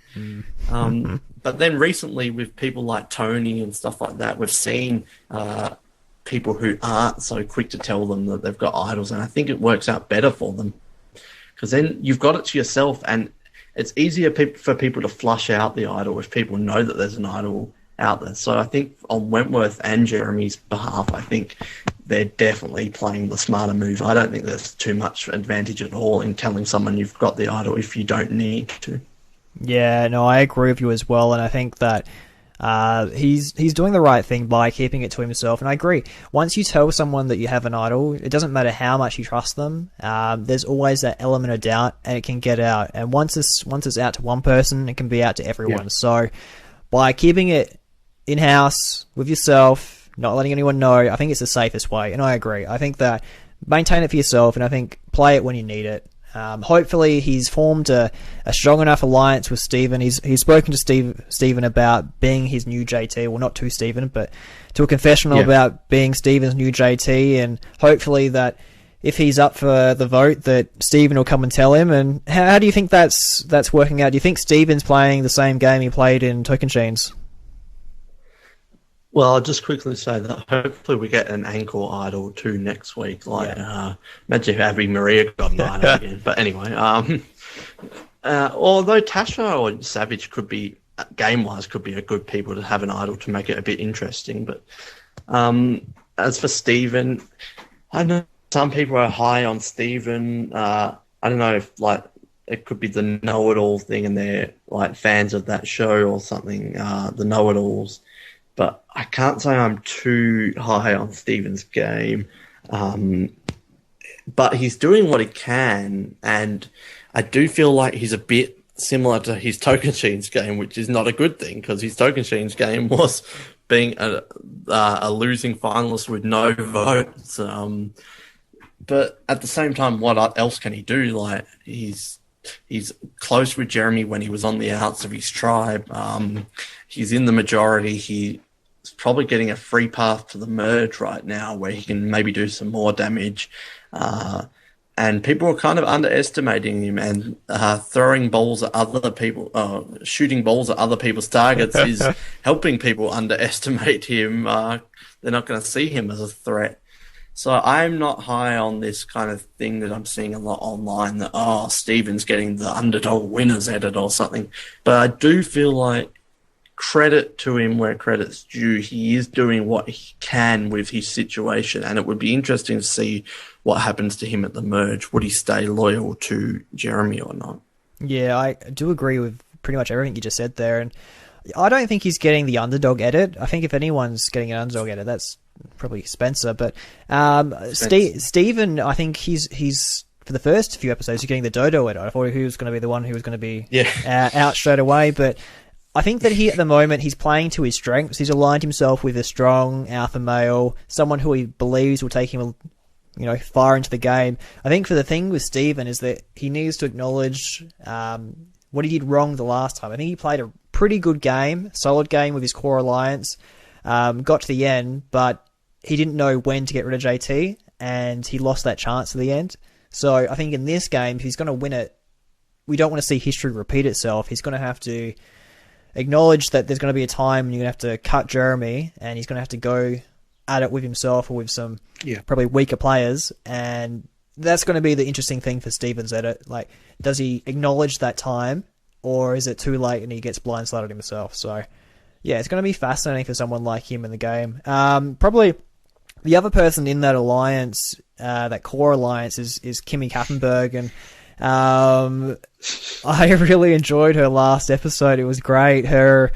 but then recently with people like Tony and stuff like that, we've seen people who aren't so quick to tell them that they've got idols, and I think it works out better for them, because then you've got it to yourself, and it's easier for people to flush out the idol if people know that there's an idol out there. So I think on Wentworth and Jeremy's behalf, I think they're definitely playing the smarter move. I don't think there's too much advantage at all in telling someone you've got the idol if you don't need to. Yeah, no, I agree with you as well, and I think that He's doing the right thing by keeping it to himself, and I agree. Once you tell someone that you have an idol, it doesn't matter how much you trust them. There's always that element of doubt, and it can get out. And once it's out to one person, it can be out to everyone. Yeah. So by keeping it in-house with yourself, not letting anyone know, I think it's the safest way. And I agree. I think that maintain it for yourself, and I think play it when you need it. Hopefully he's formed a strong enough alliance with Steven. He's spoken to Steven about being his new JT. Well, not to Steven, but to a confessional about being Steven's new JT, and hopefully that if he's up for the vote, that Steven will come and tell him. And how do you think that's working out? Do you think Steven's playing the same game he played in Tocantins? Well, I'll just quickly say that hopefully we get an ankle idol too next week. Imagine if Abby Maria got an idol again. But anyway, although Tasha or Savage could be, game-wise, could be a good people to have an idol to make it a bit interesting. But as for Steven, I know some people are high on Steven. I don't know if it could be the know-it-all thing and they're fans of that show or something, the know-it-alls. But I can't say I'm too high on Steven's game. But he's doing what he can, and I do feel like he's a bit similar to his Tocantins game, which is not a good thing, because his Tocantins game was being a losing finalist with no votes. But at the same time, what else can he do? He's close with Jeremy when he was on the outs of his tribe. He's in the majority. He's probably getting a free path to the merge right now where he can maybe do some more damage. And people are kind of underestimating him, and throwing balls at other people, shooting balls at other people's targets is helping people underestimate him. They're not going to see him as a threat. So I'm not high on this kind of thing that I'm seeing a lot online that, Steven's getting the underdog winners edit or something. But I do feel like, credit to him where credit's due, he is doing what he can with his situation, and it would be interesting to see what happens to him at the merge. Would he stay loyal to Jeremy or not? Yeah, I do agree with pretty much everything you just said there, and I don't think he's getting the underdog edit. I think if anyone's getting an underdog edit, that's probably Spencer. But Steven, I think he's for the first few episodes, he's getting the Dodo edit. I thought he was going to be the one who was going to be out straight away, but I think that at the moment, he's playing to his strengths. He's aligned himself with a strong alpha male, someone who he believes will take him, far into the game. I think for the thing with Steven is that he needs to acknowledge what he did wrong the last time. I think he played a pretty good game, solid game with his core alliance, got to the end, but he didn't know when to get rid of JT, and he lost that chance at the end. So I think in this game, if he's going to win it, we don't want to see history repeat itself. He's going to have to acknowledge that there's going to be a time when you're going to have to cut Jeremy, and he's going to have to go at it with himself or with some probably weaker players, and that's going to be the interesting thing for Steven's edit. Does he acknowledge that time, or is it too late and he gets blindsided himself? So, it's going to be fascinating for someone like him in the game. Probably the other person in that alliance, that core alliance, is Kimmy Kappenberg, and I really enjoyed her last episode. It was great. Her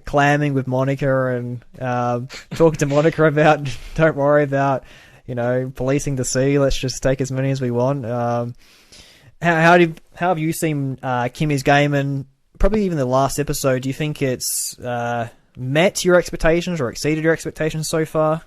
clamming with Monica and talking to Monica about, don't worry about, policing the sea. Let's just take as many as we want. How have you seen Kimmy's game, and probably even the last episode? Do you think it's met your expectations or exceeded your expectations so far?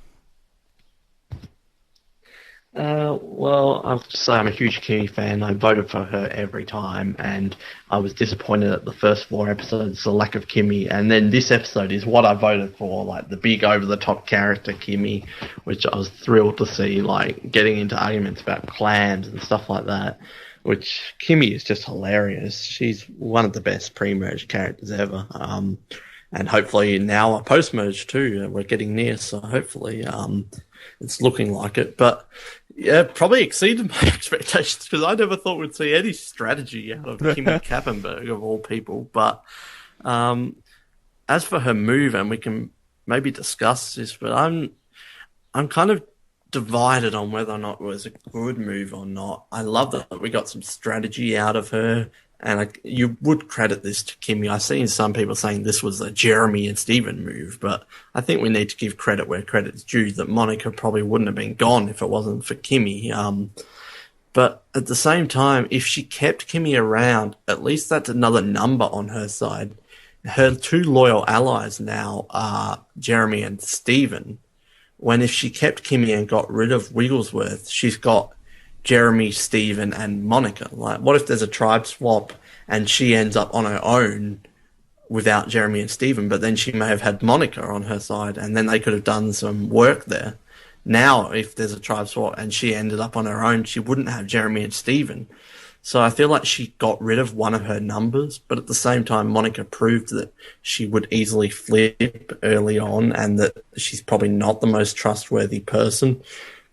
Well, I'll say I'm a huge Kimmy fan. I voted for her every time, and I was disappointed at the first 4 episodes, the lack of Kimmy. And then this episode is what I voted for, the big over-the-top character Kimmy, which I was thrilled to see, getting into arguments about clams and stuff like that, which Kimmy is just hilarious. She's one of the best pre-merge characters ever. And hopefully now a post-merge too. We're getting near, so hopefully it's looking like it. But yeah, probably exceeded my expectations, because I never thought we'd see any strategy out of Kimmy Kappenberg of all people. But as for her move, and we can maybe discuss this, but I'm kind of divided on whether or not it was a good move or not. I love that we got some strategy out of her. And you would credit this to Kimmy. I've seen some people saying this was a Jeremy and Steven move, but I think we need to give credit where credit's due, that Monica probably wouldn't have been gone if it wasn't for Kimmy. But at the same time, if she kept Kimmy around, at least that's another number on her side. Her two loyal allies now are Jeremy and Steven. When if she kept Kimmy and got rid of Wigglesworth, she's got Jeremy, Steven, and Monica. Like, what if there's a tribe swap and she ends up on her own without Jeremy and Steven, but then she may have had Monica on her side, and then they could have done some work there. Now, if there's a tribe swap and she ended up on her own, she wouldn't have Jeremy and Steven. So I feel like she got rid of one of her numbers, but at the same time, Monica proved that she would easily flip early on and that she's probably not the most trustworthy person.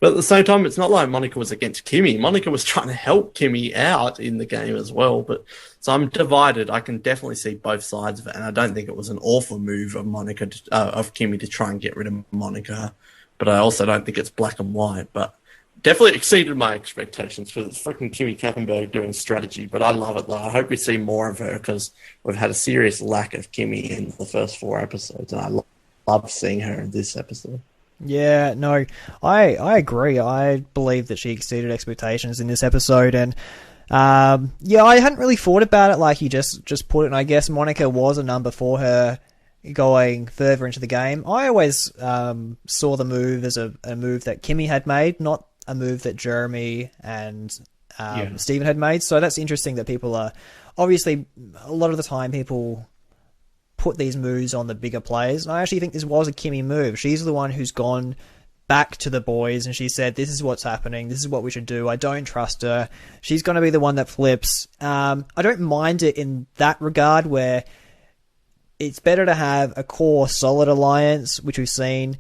But at the same time, it's not like Monica was against Kimmy. Monica was trying to help Kimmy out in the game as well. But so I'm divided. I can definitely see both sides of it, and I don't think it was an awful move of of Kimmy to try and get rid of Monica. But I also don't think it's black and white. But definitely exceeded my expectations for it's fucking Kimmy Kappenberg doing strategy. But I love it though. I hope we see more of her because we've had a serious lack of Kimmy in the first 4 episodes, and I love seeing her in this episode. Yeah, no, I agree. I believe that she exceeded expectations in this episode, and yeah, I hadn't really thought about it like you just put it, and I guess Monica was a number for her going further into the game. I always saw the move as a move that Kimmy had made, not a move that Jeremy and Steven had made, so that's interesting that people are... Obviously, a lot of the time people put these moves on the bigger players. And I actually think this was a Kimmy move. She's the one who's gone back to the boys and she said, this is what's happening. This is what we should do. I don't trust her. She's going to be the one that flips. I don't mind it in that regard where it's better to have a core solid alliance, which we've seen,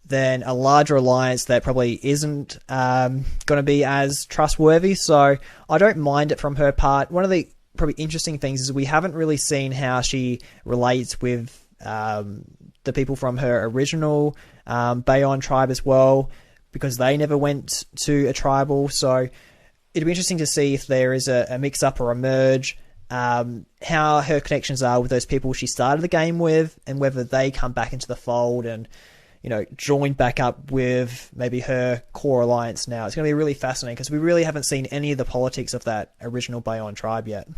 than a larger alliance that probably isn't going to be as trustworthy. So I don't mind it from her part. One of the probably interesting things is we haven't really seen how she relates with the people from her original Bayon tribe as well, because they never went to a tribal. So it'd be interesting to see if there is a mix-up or a merge, how her connections are with those people she started the game with, and whether they come back into the fold and, you know, join back up with maybe her core alliance now. It's going to be really fascinating because we really haven't seen any of the politics of that original Bayon tribe yet.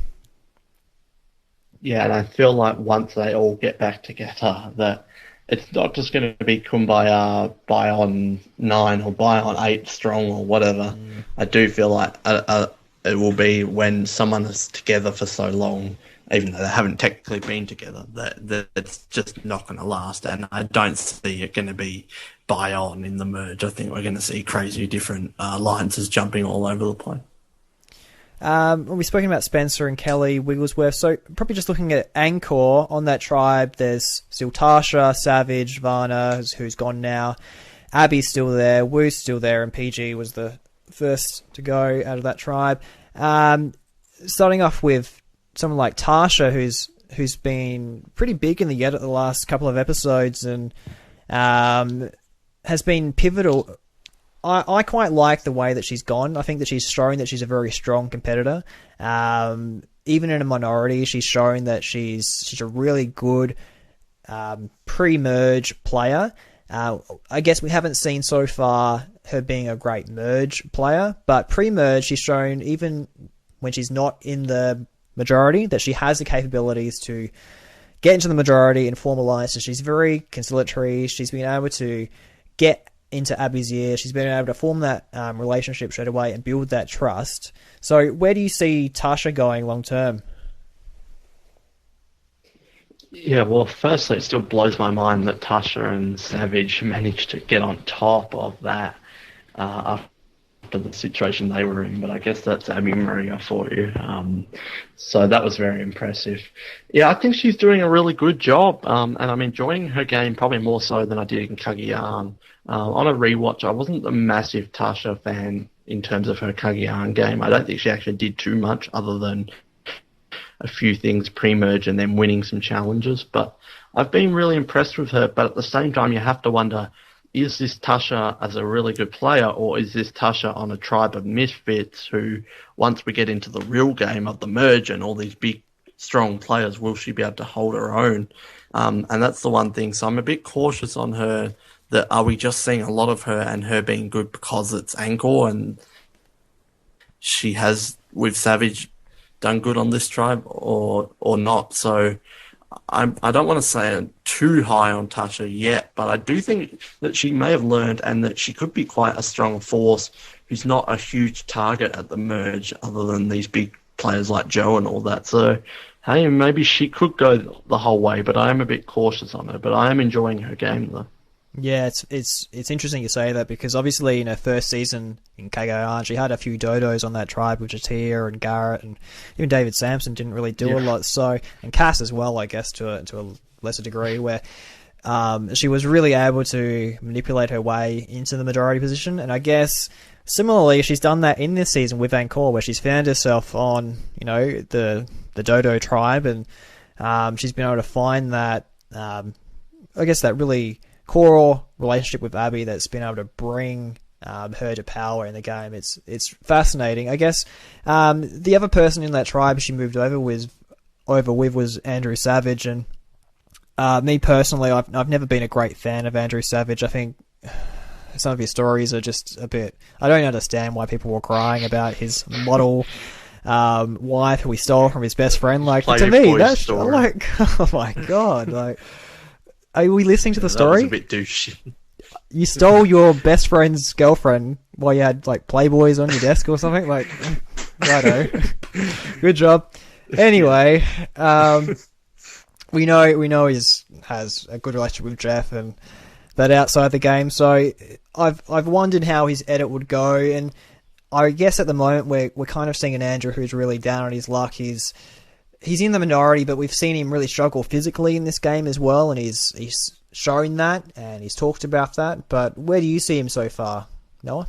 Yeah, and I feel like once they all get back together, that it's not just going to be Kumbaya Bayon 9 or Bayon 8 strong or whatever. I do feel like it will be when someone is together for so long, even though they haven't technically been together, that it's just not going to last. And I don't see it going to be Bayon in the merge. I think we're going to see crazy different alliances jumping all over the place. We've spoken about Spencer and Kelly, Wigglesworth, so probably just looking at Angkor on that tribe, there's still Tasha, Savage, Varna, who's gone now, Abby's still there, Wu's still there, and PG was the first to go out of that tribe. Starting off with someone like Tasha, who's been pretty big in the Yet at the last couple of episodes and has been pivotal. I quite like the way that she's gone. I think that she's shown that she's a very strong competitor. Even in a minority, she's shown that she's a really good pre-merge player. I guess we haven't seen so far her being a great merge player, but pre-merge she's shown, even when she's not in the majority, that she has the capabilities to get into the majority and form alliances. She's very conciliatory. She's been able to get into Abby's ear. She's been able to form that relationship straight away and build that trust. So where do you see Tasha going long term? Yeah, well, firstly, it still blows my mind that Tasha and Savage managed to get on top of that after the situation they were in, but I guess that's Abby Maria for you. So that was very impressive. Yeah, I think she's doing a really good job, and I'm enjoying her game probably more so than I did in Cagayan. On a rewatch, I wasn't a massive Tasha fan in terms of her Cagayan game. I don't think she actually did too much other than a few things pre-merge and then winning some challenges, but I've been really impressed with her. But at the same time, you have to wonder, is this Tasha as a really good player, or is this Tasha on a tribe of misfits who, once we get into the real game of the merge and all these big, strong players, will she be able to hold her own? And that's the one thing. So I'm a bit cautious on her. That are we just seeing a lot of her and her being good because it's Angkor and she has, with Savage, done good on this tribe or not? So I don't want to say too high on Tasha yet, but I do think that she may have learned and that she could be quite a strong force who's not a huge target at the merge other than these big players like Joe and all that. So, hey, maybe she could go the whole way, but I am a bit cautious on her. But I am enjoying her game, though. Yeah, it's interesting you say that, because obviously in her first season in KOR, she had a few dodos on that tribe, which is Tia and Garrett, and even David Sampson didn't really do a lot. So, and Cass as well, I guess, to a lesser degree, where she was really able to manipulate her way into the majority position. And I guess similarly, she's done that in this season with Angkor, where she's found herself on, the dodo tribe, and she's been able to find that, I guess, that really core relationship with Abby that's been able to bring her to power in the game. It's fascinating. I guess the other person in that tribe she moved over with was Andrew Savage, and me personally, I've never been a great fan of Andrew Savage. I think some of his stories are just a bit... I don't understand why people were crying about his model wife who he stole from his best friend. Like, to me, that's like, oh my god, like... Are we listening to the story? That was a bit douchey. You stole your best friend's girlfriend while you had like Playboys on your desk or something? Like, righto. Good job. Anyway, we know he has a good relationship with Jeff and that outside the game. So I've wondered how his edit would go, and I guess at the moment we're kind of seeing an Andrew who's really down on his luck. He's in the minority, but we've seen him really struggle physically in this game as well, and he's shown that, and he's talked about that. But where do you see him so far, Noah?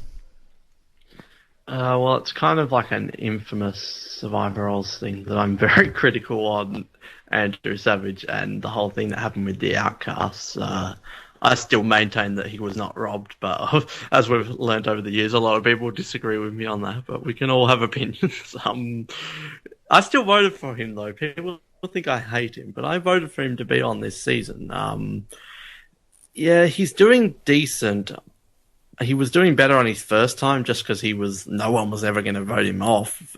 Well, it's kind of like an infamous Survivor Roles thing that I'm very critical on Andrew Savage and the whole thing that happened with the Outcasts. I still maintain that he was not robbed, but as we've learned over the years, a lot of people disagree with me on that, but we can all have opinions. I still voted for him, though. People think I hate him, but I voted for him to be on this season. Yeah, he's doing decent. He was doing better on his first time just because no one was ever going to vote him off.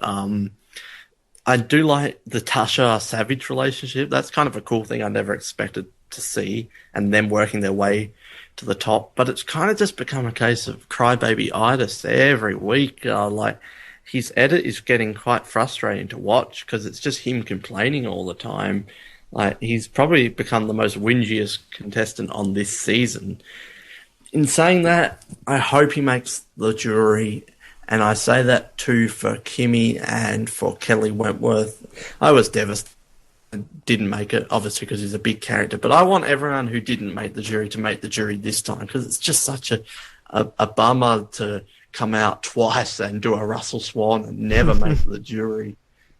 I do like the Tasha Savage relationship. That's kind of a cool thing I never expected to see, and them working their way to the top. But it's kind of just become a case of crybaby itis every week. Like, his edit is getting quite frustrating to watch because it's just him complaining all the time. Like, he's probably become the most whingiest contestant on this season. In saying that, I hope he makes the jury, and I say that too for Kimmy and for Kelly Wentworth. I was devastated didn't make it, obviously, because he's a big character, but I want everyone who didn't make the jury to make the jury this time, because it's just such a bummer to come out twice and do a Russell Swan and never make the jury.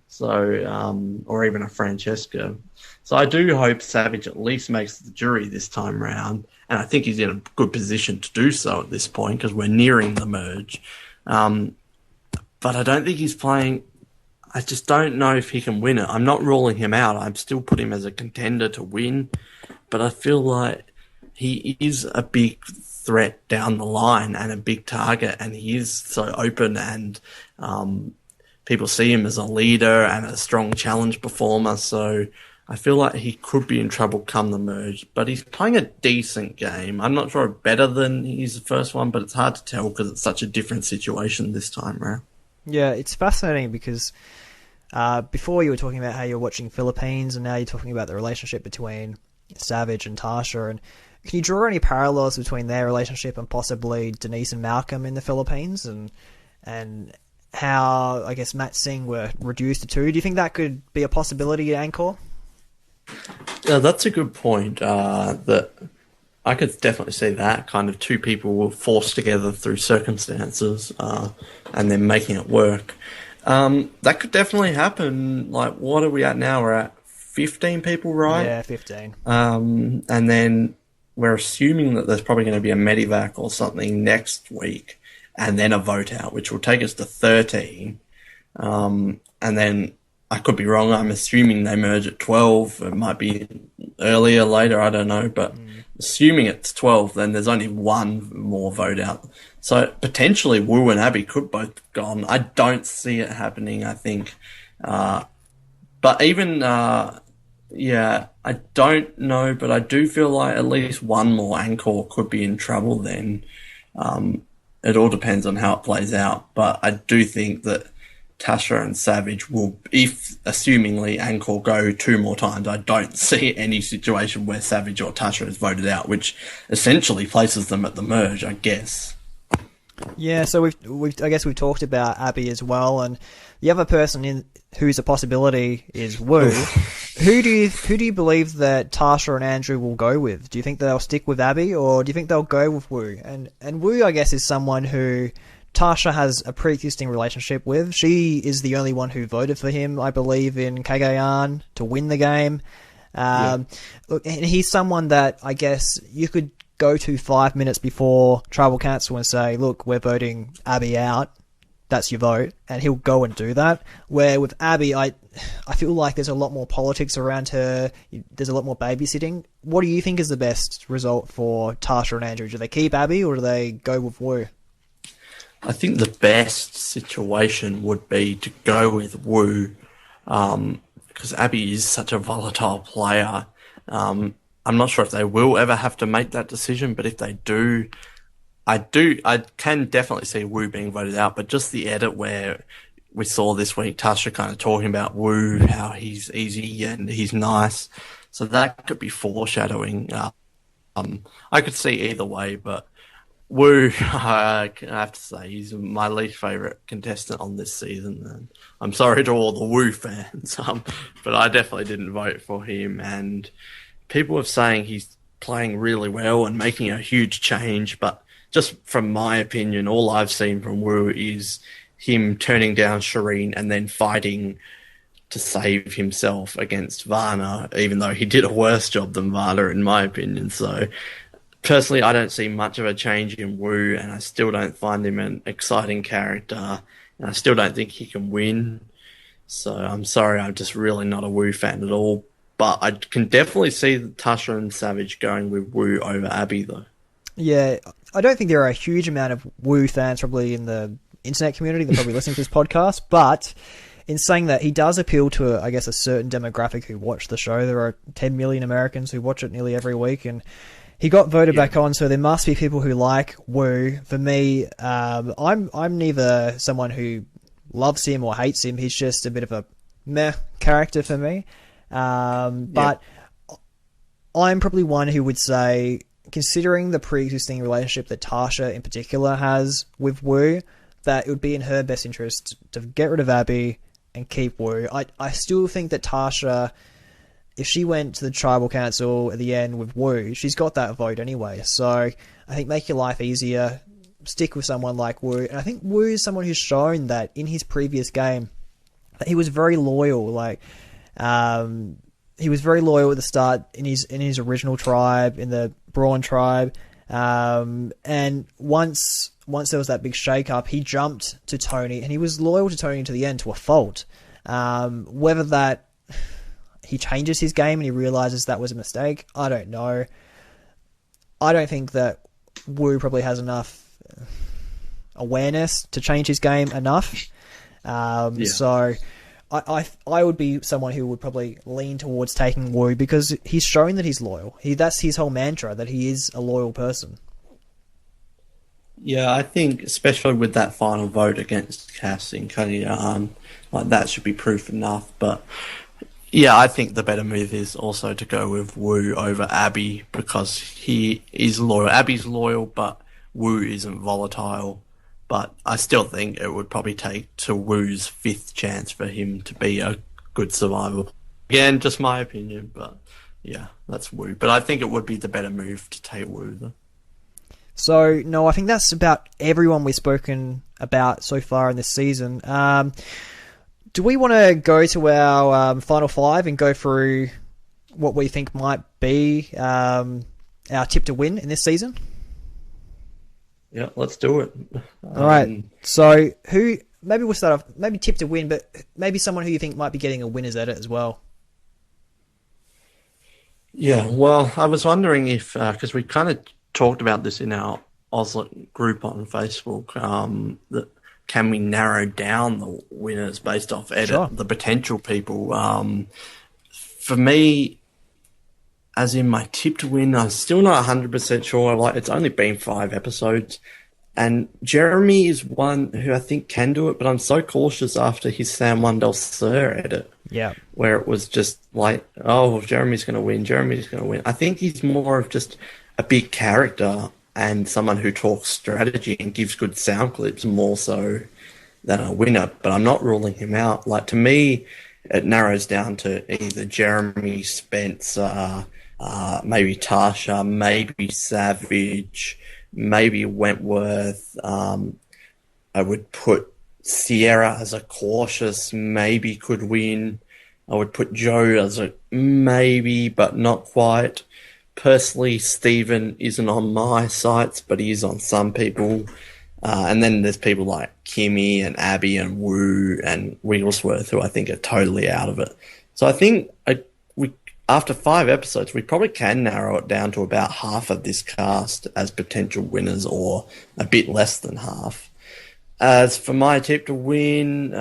So, or even a Francesca. So I do hope Savage at least makes the jury this time round, and I think he's in a good position to do so at this point because we're nearing the merge. But I don't think he's playing... I just don't know if he can win it. I'm not ruling him out. I'm still put him as a contender to win, but I feel like he is a big threat down the line and a big target, and he is so open, and people see him as a leader and a strong challenge performer. So I feel like he could be in trouble come the merge, but he's playing a decent game. I'm not sure better than his first one, but it's hard to tell because it's such a different situation this time around. Yeah, it's fascinating because before you were talking about how you're watching Philippines, and now you're talking about the relationship between Savage and Tasha. And can you draw any parallels between their relationship and possibly Denise and Malcolm in the Philippines, and how, I guess, Matt Singh were reduced to two? Do you think that could be a possibility at Angkor? Yeah, that's a good point. That I could definitely see that kind of two people were forced together through circumstances, and then making it work. That could definitely happen. Like, what are we at now? We're at 15 people, right? Yeah, 15. And then we're assuming that there's probably going to be a Medivac or something next week, and then a vote out, which will take us to 13. And then I could be wrong. I'm assuming they merge at 12. It might be earlier, later. I don't know. But assuming it's 12, then there's only one more vote out. So potentially Wu and Abby could both go on. I don't see it happening, I think. But even, yeah, I don't know. But I do feel like at least one more Angkor could be in trouble then. It all depends on how it plays out. But I do think that Tasha and Savage will, if assumingly Angkor go 2 more times, I don't see any situation where Savage or Tasha is voted out, which essentially places them at the merge, I guess. Yeah, so I guess we've talked about Abby as well, and the other person who's a possibility is Wu. Who do you believe that Tasha and Andrew will go with? Do you think they'll stick with Abby, or do you think they'll go with Wu? And Wu, I guess, is someone who Tasha has a pre-existing relationship with. She is the only one who voted for him, I believe, in Cagayan to win the game. Look, and he's someone that I guess you could go to 5 minutes before Tribal Council and say, look, we're voting Abby out. That's your vote. And he'll go and do that. Where with Abby, I feel like there's a lot more politics around her. There's a lot more babysitting. What do you think is the best result for Tasha and Andrew? Do they keep Abby or do they go with Wu? I think the best situation would be to go with Wu, because Abby is such a volatile player. I'm not sure if they will ever have to make that decision, but if they do, I can definitely see Wu being voted out. But just the edit where we saw this week, Tasha kind of talking about Wu, how he's easy and he's nice, so that could be foreshadowing. I could see either way, but Wu, I have to say, he's my least favourite contestant on this season. And I'm sorry to all the Wu fans, but I definitely didn't vote for him. And people are saying he's playing really well and making a huge change, but just from my opinion, all I've seen from Wu is him turning down Shireen and then fighting to save himself against Varna, even though he did a worse job than Varna, in my opinion. So personally, I don't see much of a change in Wu, and I still don't find him an exciting character, and I still don't think he can win. So I'm sorry, I'm just really not a Wu fan at all. But I can definitely see Tasha and Savage going with Wu over Abby, though. Yeah, I don't think there are a huge amount of Wu fans probably in the internet community that probably listening to this podcast, but in saying that, he does appeal to, I guess, a certain demographic who watch the show. There are 10 million Americans who watch it nearly every week, and he got voted back on, so there must be people who like Wu. For me, I'm neither someone who loves him or hates him. He's just a bit of a meh character for me. But I'm probably one who would say, considering the pre-existing relationship that Tasha in particular has with Wu, that it would be in her best interest to get rid of Abby and keep Wu. I still think that Tasha, if she went to the Tribal Council at the end with Wu, she's got that vote anyway. So I think make your life easier, stick with someone like Wu. And I think Wu is someone who's shown that in his previous game that he was very loyal. Like, he was very loyal at the start in his original tribe, in the Brawn tribe. And once there was that big shake-up, he jumped to Tony, and he was loyal to Tony to the end, to a fault. Whether that he changes his game and he realizes that was a mistake, I don't know. I don't think that Wu probably has enough awareness to change his game enough. So I would be someone who would probably lean towards taking Wu, because he's shown that he's loyal. That's his whole mantra, that he is a loyal person. Yeah, I think especially with that final vote against Cass in Cagayan, like that should be proof enough. But yeah, I think the better move is also to go with Wu over Abby, because he is loyal. Abby's loyal, but Wu isn't volatile. But I still think it would probably take to Wu's 5th chance for him to be a good survivor. Again, just my opinion, but yeah, that's Wu. But I think it would be the better move to take Wu, though. So, no, I think that's about everyone we've spoken about so far in this season. Do we want to go to our final 5 and go through what we think might be our tip to win in this season? Yeah, let's do it. All right. So who? Maybe we'll start off. Maybe tip to win, but maybe someone who you think might be getting a winner's edit as well. Yeah, well, I was wondering if, because we kind of talked about this in our Ozlet group on Facebook, that can we narrow down the winners based off edit, Sure. the potential people? For me, as in my tip to win, I'm still not 100% sure. Like, it's only been 5 episodes. And Jeremy is one who I think can do it, but I'm so cautious after his Sam Wondell Sir edit. Yeah. Where it was just like, oh, Jeremy's going to win. I think he's more of just a big character and someone who talks strategy and gives good sound clips more so than a winner. But I'm not ruling him out. Like, to me, it narrows down to either Jeremy, Spencer, maybe Tasha, maybe Savage, maybe Wentworth. I would put Sierra as a cautious, maybe could win. I would put Joe as a maybe, but not quite. Personally, Stephen isn't on my sites, but he is on some people. And then there's people like Kimmy and Abby and Wu and Wigglesworth, who I think are totally out of it. So I think after 5 episodes, we probably can narrow it down to about half of this cast as potential winners, or a bit less than half. As for my tip to win,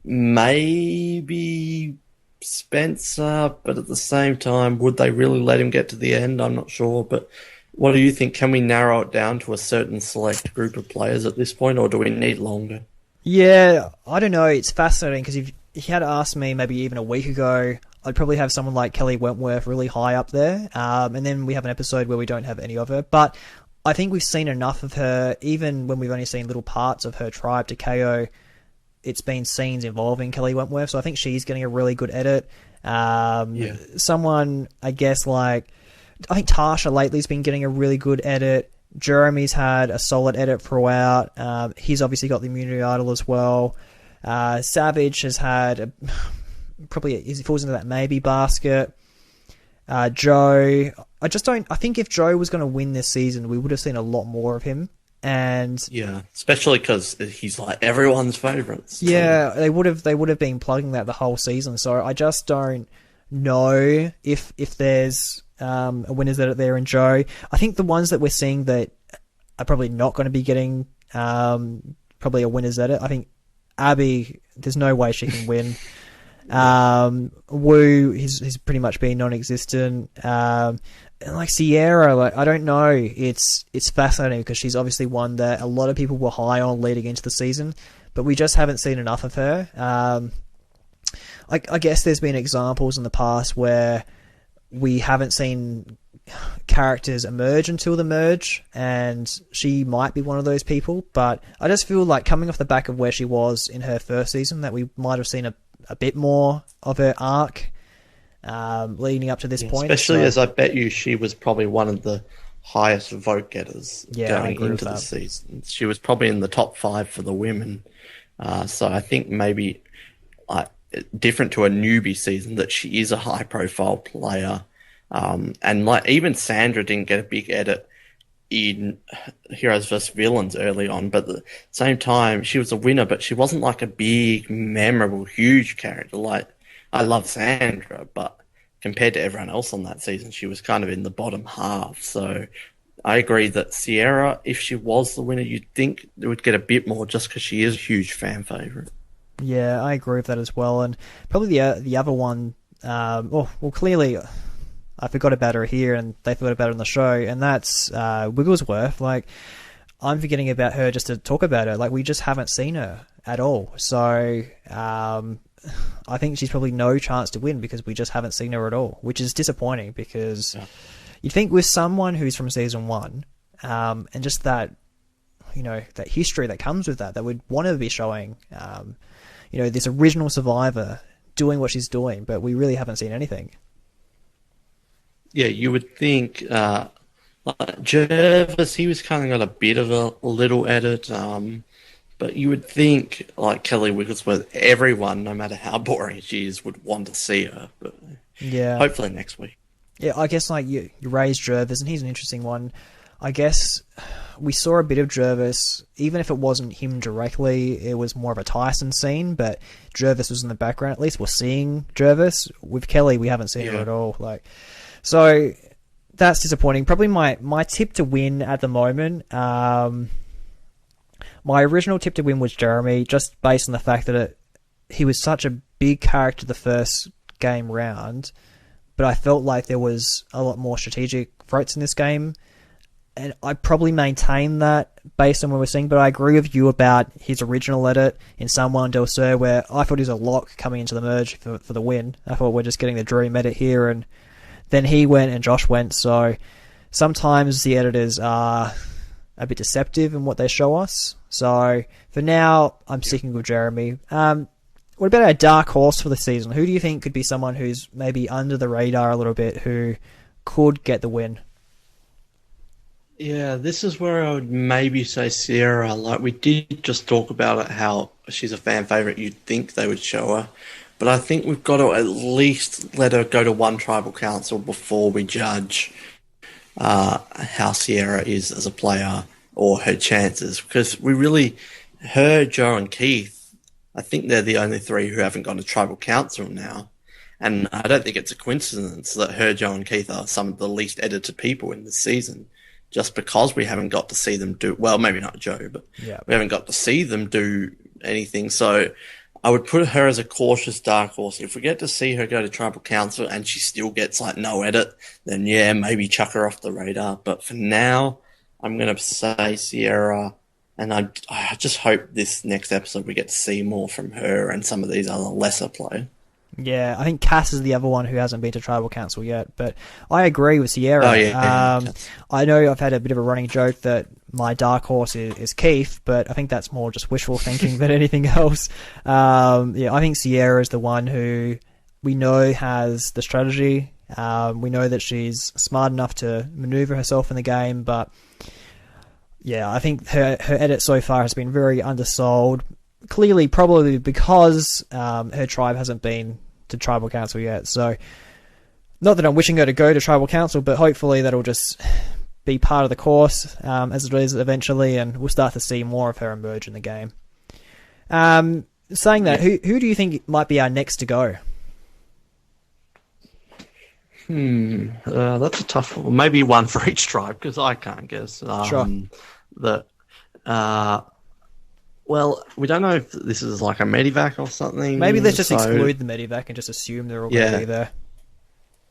maybe Spencer, but at the same time, would they really let him get to the end? I'm not sure. But what do you think? Can we narrow it down to a certain select group of players at this point, or do we need longer? Yeah, I don't know. It's fascinating because if you had asked me maybe even a week ago, I'd probably have someone like Kelly Wentworth really high up there. And then we have an episode where we don't have any of her. But I think we've seen enough of her, even when we've only seen little parts of her tribe to KO. It's been scenes involving Kelly Wentworth, so I think she's getting a really good edit. Someone, I guess, like, I think Tasha lately's been getting a really good edit. Jeremy's had a solid edit throughout. He's obviously got the immunity idol as well. Savage has had probably he falls into that maybe basket. Joe, I think if Joe was going to win this season, we would have seen a lot more of him. And yeah, especially because he's like everyone's favourites. Yeah, they would have been plugging that the whole season. So I just don't know if there's a winner's edit there in Joe. I think the ones that we're seeing that are probably not going to be getting probably a winner's edit. I think Abby, there's no way she can win. Wu, he's pretty much been non-existent. And like Sierra, like, I don't know. It's fascinating because she's obviously one that a lot of people were high on leading into the season, but we just haven't seen enough of her. I guess there's been examples in the past where we haven't seen characters emerge until the merge, and she might be one of those people. But I just feel like coming off the back of where she was in her first season, that we might have seen a bit more of her arc leading up to this point. Especially as I bet you she was probably one of the highest vote getters going into the season. She was probably in the top 5 for the women. So I think maybe different to a newbie season that she is a high profile player. And like even Sandra didn't get a big edit in Heroes vs Villains early on, but at the same time she was a winner, but she wasn't like a big, memorable, huge character. Like, I love Sandra, but compared to everyone else on that season, she was kind of in the bottom half. So I agree that Sierra, if she was the winner, you'd think it would get a bit more just because she is a huge fan favourite. Yeah, I agree with that as well. And probably the other one, clearly I forgot about her here and they forgot about her on the show, and that's Wigglesworth. Like, I'm forgetting about her just to talk about her. Like, we just haven't seen her at all. So I think she's probably no chance to win because we just haven't seen her at all, which is disappointing because you'd think with someone who's from season 1 and just that, that history that comes with that would want to be showing, this original survivor doing what she's doing, but we really haven't seen anything. Yeah, you would think like Jervis, he was kind of got a bit of a little edit, but you would think like Kelly Wigglesworth, everyone, no matter how boring she is, would want to see her. But yeah, hopefully next week. Yeah, I guess like you raised Jervis, and he's an interesting one. I guess we saw a bit of Jervis, even if it wasn't him directly, it was more of a Tyson scene, but Jervis was in the background. At least we're seeing Jervis. With Kelly, we haven't seen her at all. So that's disappointing. Probably my tip to win at the moment, my original tip to win was Jeremy, just based on the fact that he was such a big character the first game round, but I felt like there was a lot more strategic threats in this game. And I probably maintain that based on what we're seeing, but I agree with you about his original edit in Someone Del Sur, where I thought he was a lock coming into the merge for the win. I thought we're just getting the dream edit here, and then he went and Josh went. So sometimes the editors are a bit deceptive in what they show us. So for now, I'm sticking with Jeremy. What about our dark horse for the season? Who do you think could be someone who's maybe under the radar a little bit, who could get the win? Yeah, this is where I would maybe say Sierra. Like, we did just talk about it, how she's a fan favourite. You'd think they would show her. But I think we've got to at least let her go to one tribal council before we judge how Sierra is as a player or her chances. Because we really, her, Joe and Keith, I think they're the only three who haven't gone to tribal council now. And I don't think it's a coincidence that her, Joe and Keith are some of the least edited people in this season. Just because we haven't got to see them do, well, maybe not Joe, but we haven't got to see them do anything. So I would put her as a cautious dark horse. If we get to see her go to tribal council and she still gets like no edit, then yeah, maybe chuck her off the radar. But for now, I'm going to say Sierra, and I just hope this next episode we get to see more from her and some of these other lesser players. Yeah, I think Cass is the other one who hasn't been to tribal council yet, but I agree with Sierra. Oh, yeah. I know I've had a bit of a running joke that my dark horse is Keith, but I think that's more just wishful thinking than anything else. I think Sierra is the one who we know has the strategy. We know that she's smart enough to maneuver herself in the game, but yeah, I think her edit so far has been very undersold. Clearly, probably because her tribe hasn't been to tribal council yet. So, not that I'm wishing her to go to tribal council, but hopefully that'll just be part of the course as it is eventually, and we'll start to see more of her emerge in the game. Saying that, who do you think might be our next to go? That's a tough one. Maybe one for each tribe, because I can't guess. Sure. Well, we don't know if this is like a medivac or something. Maybe let's just exclude the medivac and just assume they're all going to be there.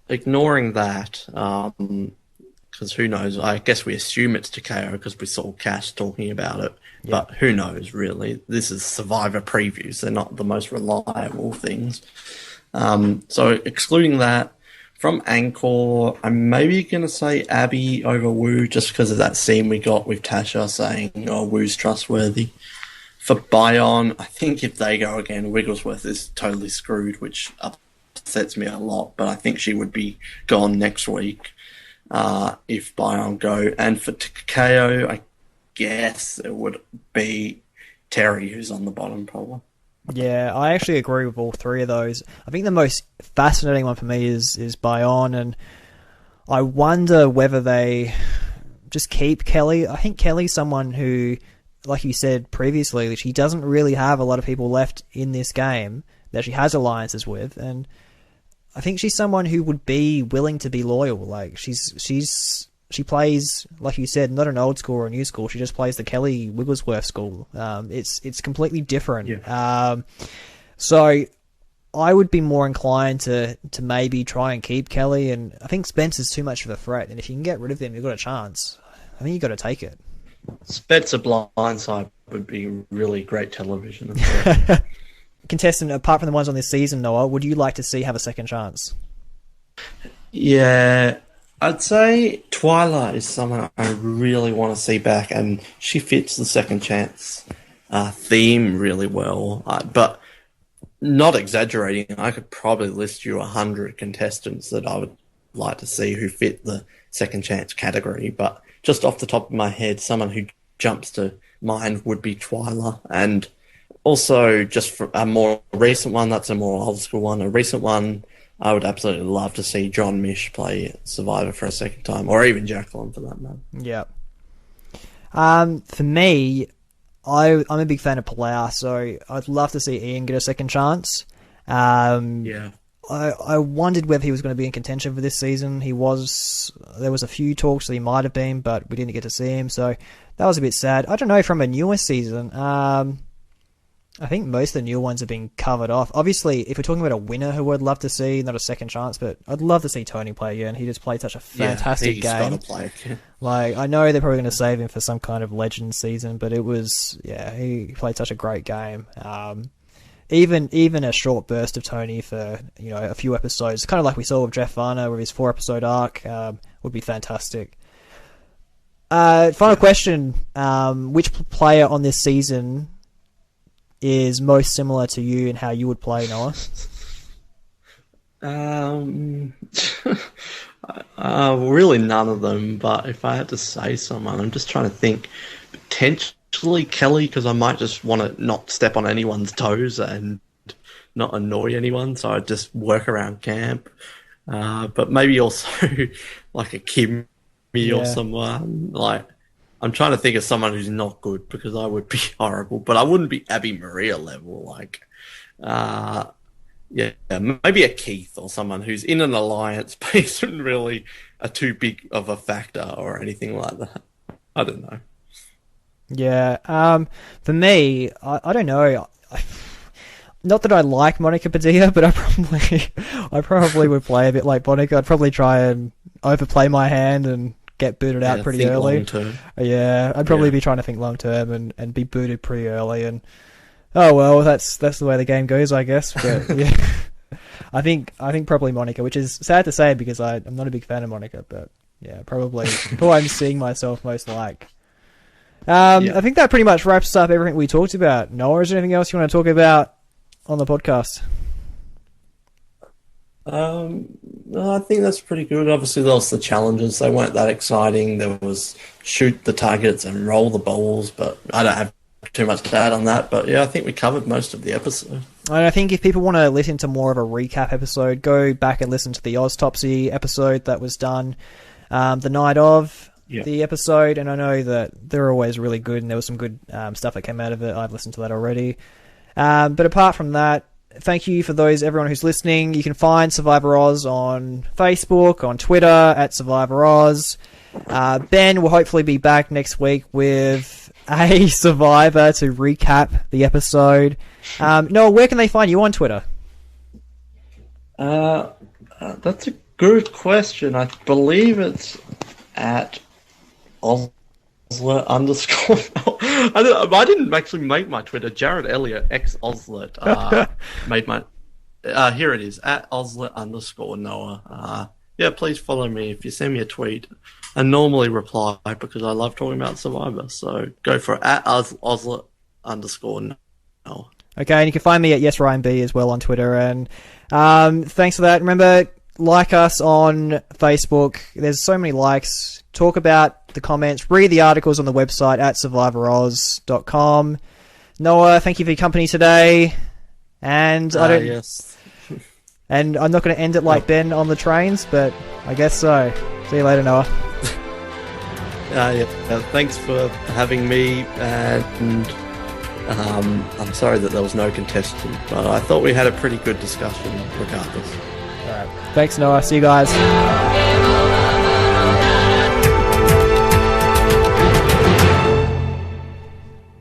Ignoring that, because who knows? I guess we assume it's Takeo because we saw Cash talking about it. Yeah. But who knows, really? This is Survivor previews. They're not the most reliable things. So excluding that, from Angkor, I'm maybe going to say Abby over Wu just because of that scene we got with Tasha saying, oh, Wu's trustworthy. For Bion, I think if they go again, Wigglesworth is totally screwed, which upsets me a lot, but I think she would be gone next week if Bion go. And for Takeo, I guess it would be Terry who's on the bottom probably. Yeah, I actually agree with all three of those. I think the most fascinating one for me is Bion, and I wonder whether they just keep Kelly. I think Kelly's someone who, like you said previously, she doesn't really have a lot of people left in this game that she has alliances with, and I think she's someone who would be willing to be loyal. Like she plays, like you said, not an old school or a new school. She just plays the Kelly Wigglesworth school. It's completely different. Yeah. So I would be more inclined to maybe try and keep Kelly, and I think Spencer's too much of a threat, and if you can get rid of him, you've got a chance. I think you've got to take it. Spencer Blindside would be really great television. Contestant, apart from the ones on this season, Noah, would you like to see have a second chance? Yeah, I'd say Twyla is someone I really want to see back, and she fits the second chance theme really well. But not exaggerating, I could probably list you 100 contestants that I would like to see who fit the second chance category. But just off the top of my head, someone who jumps to mind would be Twyla. And also, just for a more recent one, that's a more old school one, a recent one, I would absolutely love to see John Mish play Survivor for a second time, or even Jacqueline for that matter. Yeah. For me, I'm a big fan of Palau, so I'd love to see Ian get a second chance. Yeah. I wondered whether he was going to be in contention for this season. There was a few talks that he might have been, but we didn't get to see him, so that was a bit sad. I don't know, from a newer season, I think most of the new ones have been covered off. Obviously, if we're talking about a winner who I'd love to see, not a second chance, but I'd love to see Tony play again. He just played such a fantastic game. He's got to play. Like, I know they're probably going to save him for some kind of legend season, but he played such a great game. Even a short burst of Tony for a few episodes, kind of like we saw with Jeff Varner with his 4-episode arc, would be fantastic. Final question: which player on this season is most similar to you and how you would play, Noah? Really none of them, but if I had to say someone, I'm just trying to think. Potentially Kelly, because I might just want to not step on anyone's toes and not annoy anyone, so I'd just work around camp. But maybe also like a Kimmy or someone. Like, I'm trying to think of someone who's not good, because I would be horrible, but I wouldn't be Abby Maria level. Like, maybe a Keith or someone who's in an alliance, but isn't really too big of a factor or anything like that. I don't know. Yeah, for me, I don't know. Not that I like Monica Padilla, but I probably would play a bit like Monica. I'd probably try and overplay my hand and get booted out pretty early. Yeah, I'd probably be trying to think long term and be booted pretty early. And oh well, that's the way the game goes, I guess. But yeah, I think probably Monica, which is sad to say because I'm not a big fan of Monica, but yeah, probably who I'm seeing myself most like. I think that pretty much wraps up everything we talked about. Noah, is there anything else you want to talk about on the podcast? No, I think that's pretty good. Obviously, there was the challenges. They weren't that exciting. There was shoot the targets and roll the balls, but I don't have too much to add on that. But yeah, I think we covered most of the episode. And I think if people want to listen to more of a recap episode, go back and listen to the Oztopsy episode that was done the night of the episode, and I know that they're always really good, and there was some good stuff that came out of it. I've listened to that already. But apart from that, thank you for everyone who's listening. You can find Survivor Oz on Facebook, on Twitter, at Survivor Oz. Ben will hopefully be back next week with a Survivor to recap the episode. Noah, where can they find you on Twitter? That's a good question. I believe it's at Ozlet _ I didn't actually make my Twitter. Jared Elliott x Ozlet made my. Here it is, at Ozlet _ Noah. Yeah, please follow me. If you send me a tweet, I normally reply because I love talking about Survivor. So go for it, at Ozlet _ Noah. Okay, and you can find me at YesRyanB as well on Twitter. And thanks for that. Remember, like us on Facebook. There's so many likes. Talk about the comments. Read the articles on the website at survivoroz.com. Noah, thank you for your company today. And yes. And I'm not going to end it like Ben on the trains, but I guess so. See you later, Noah. Thanks for having me, and I'm sorry that there was no contestant, but I thought we had a pretty good discussion regardless. All right. Thanks, Noah. See you guys.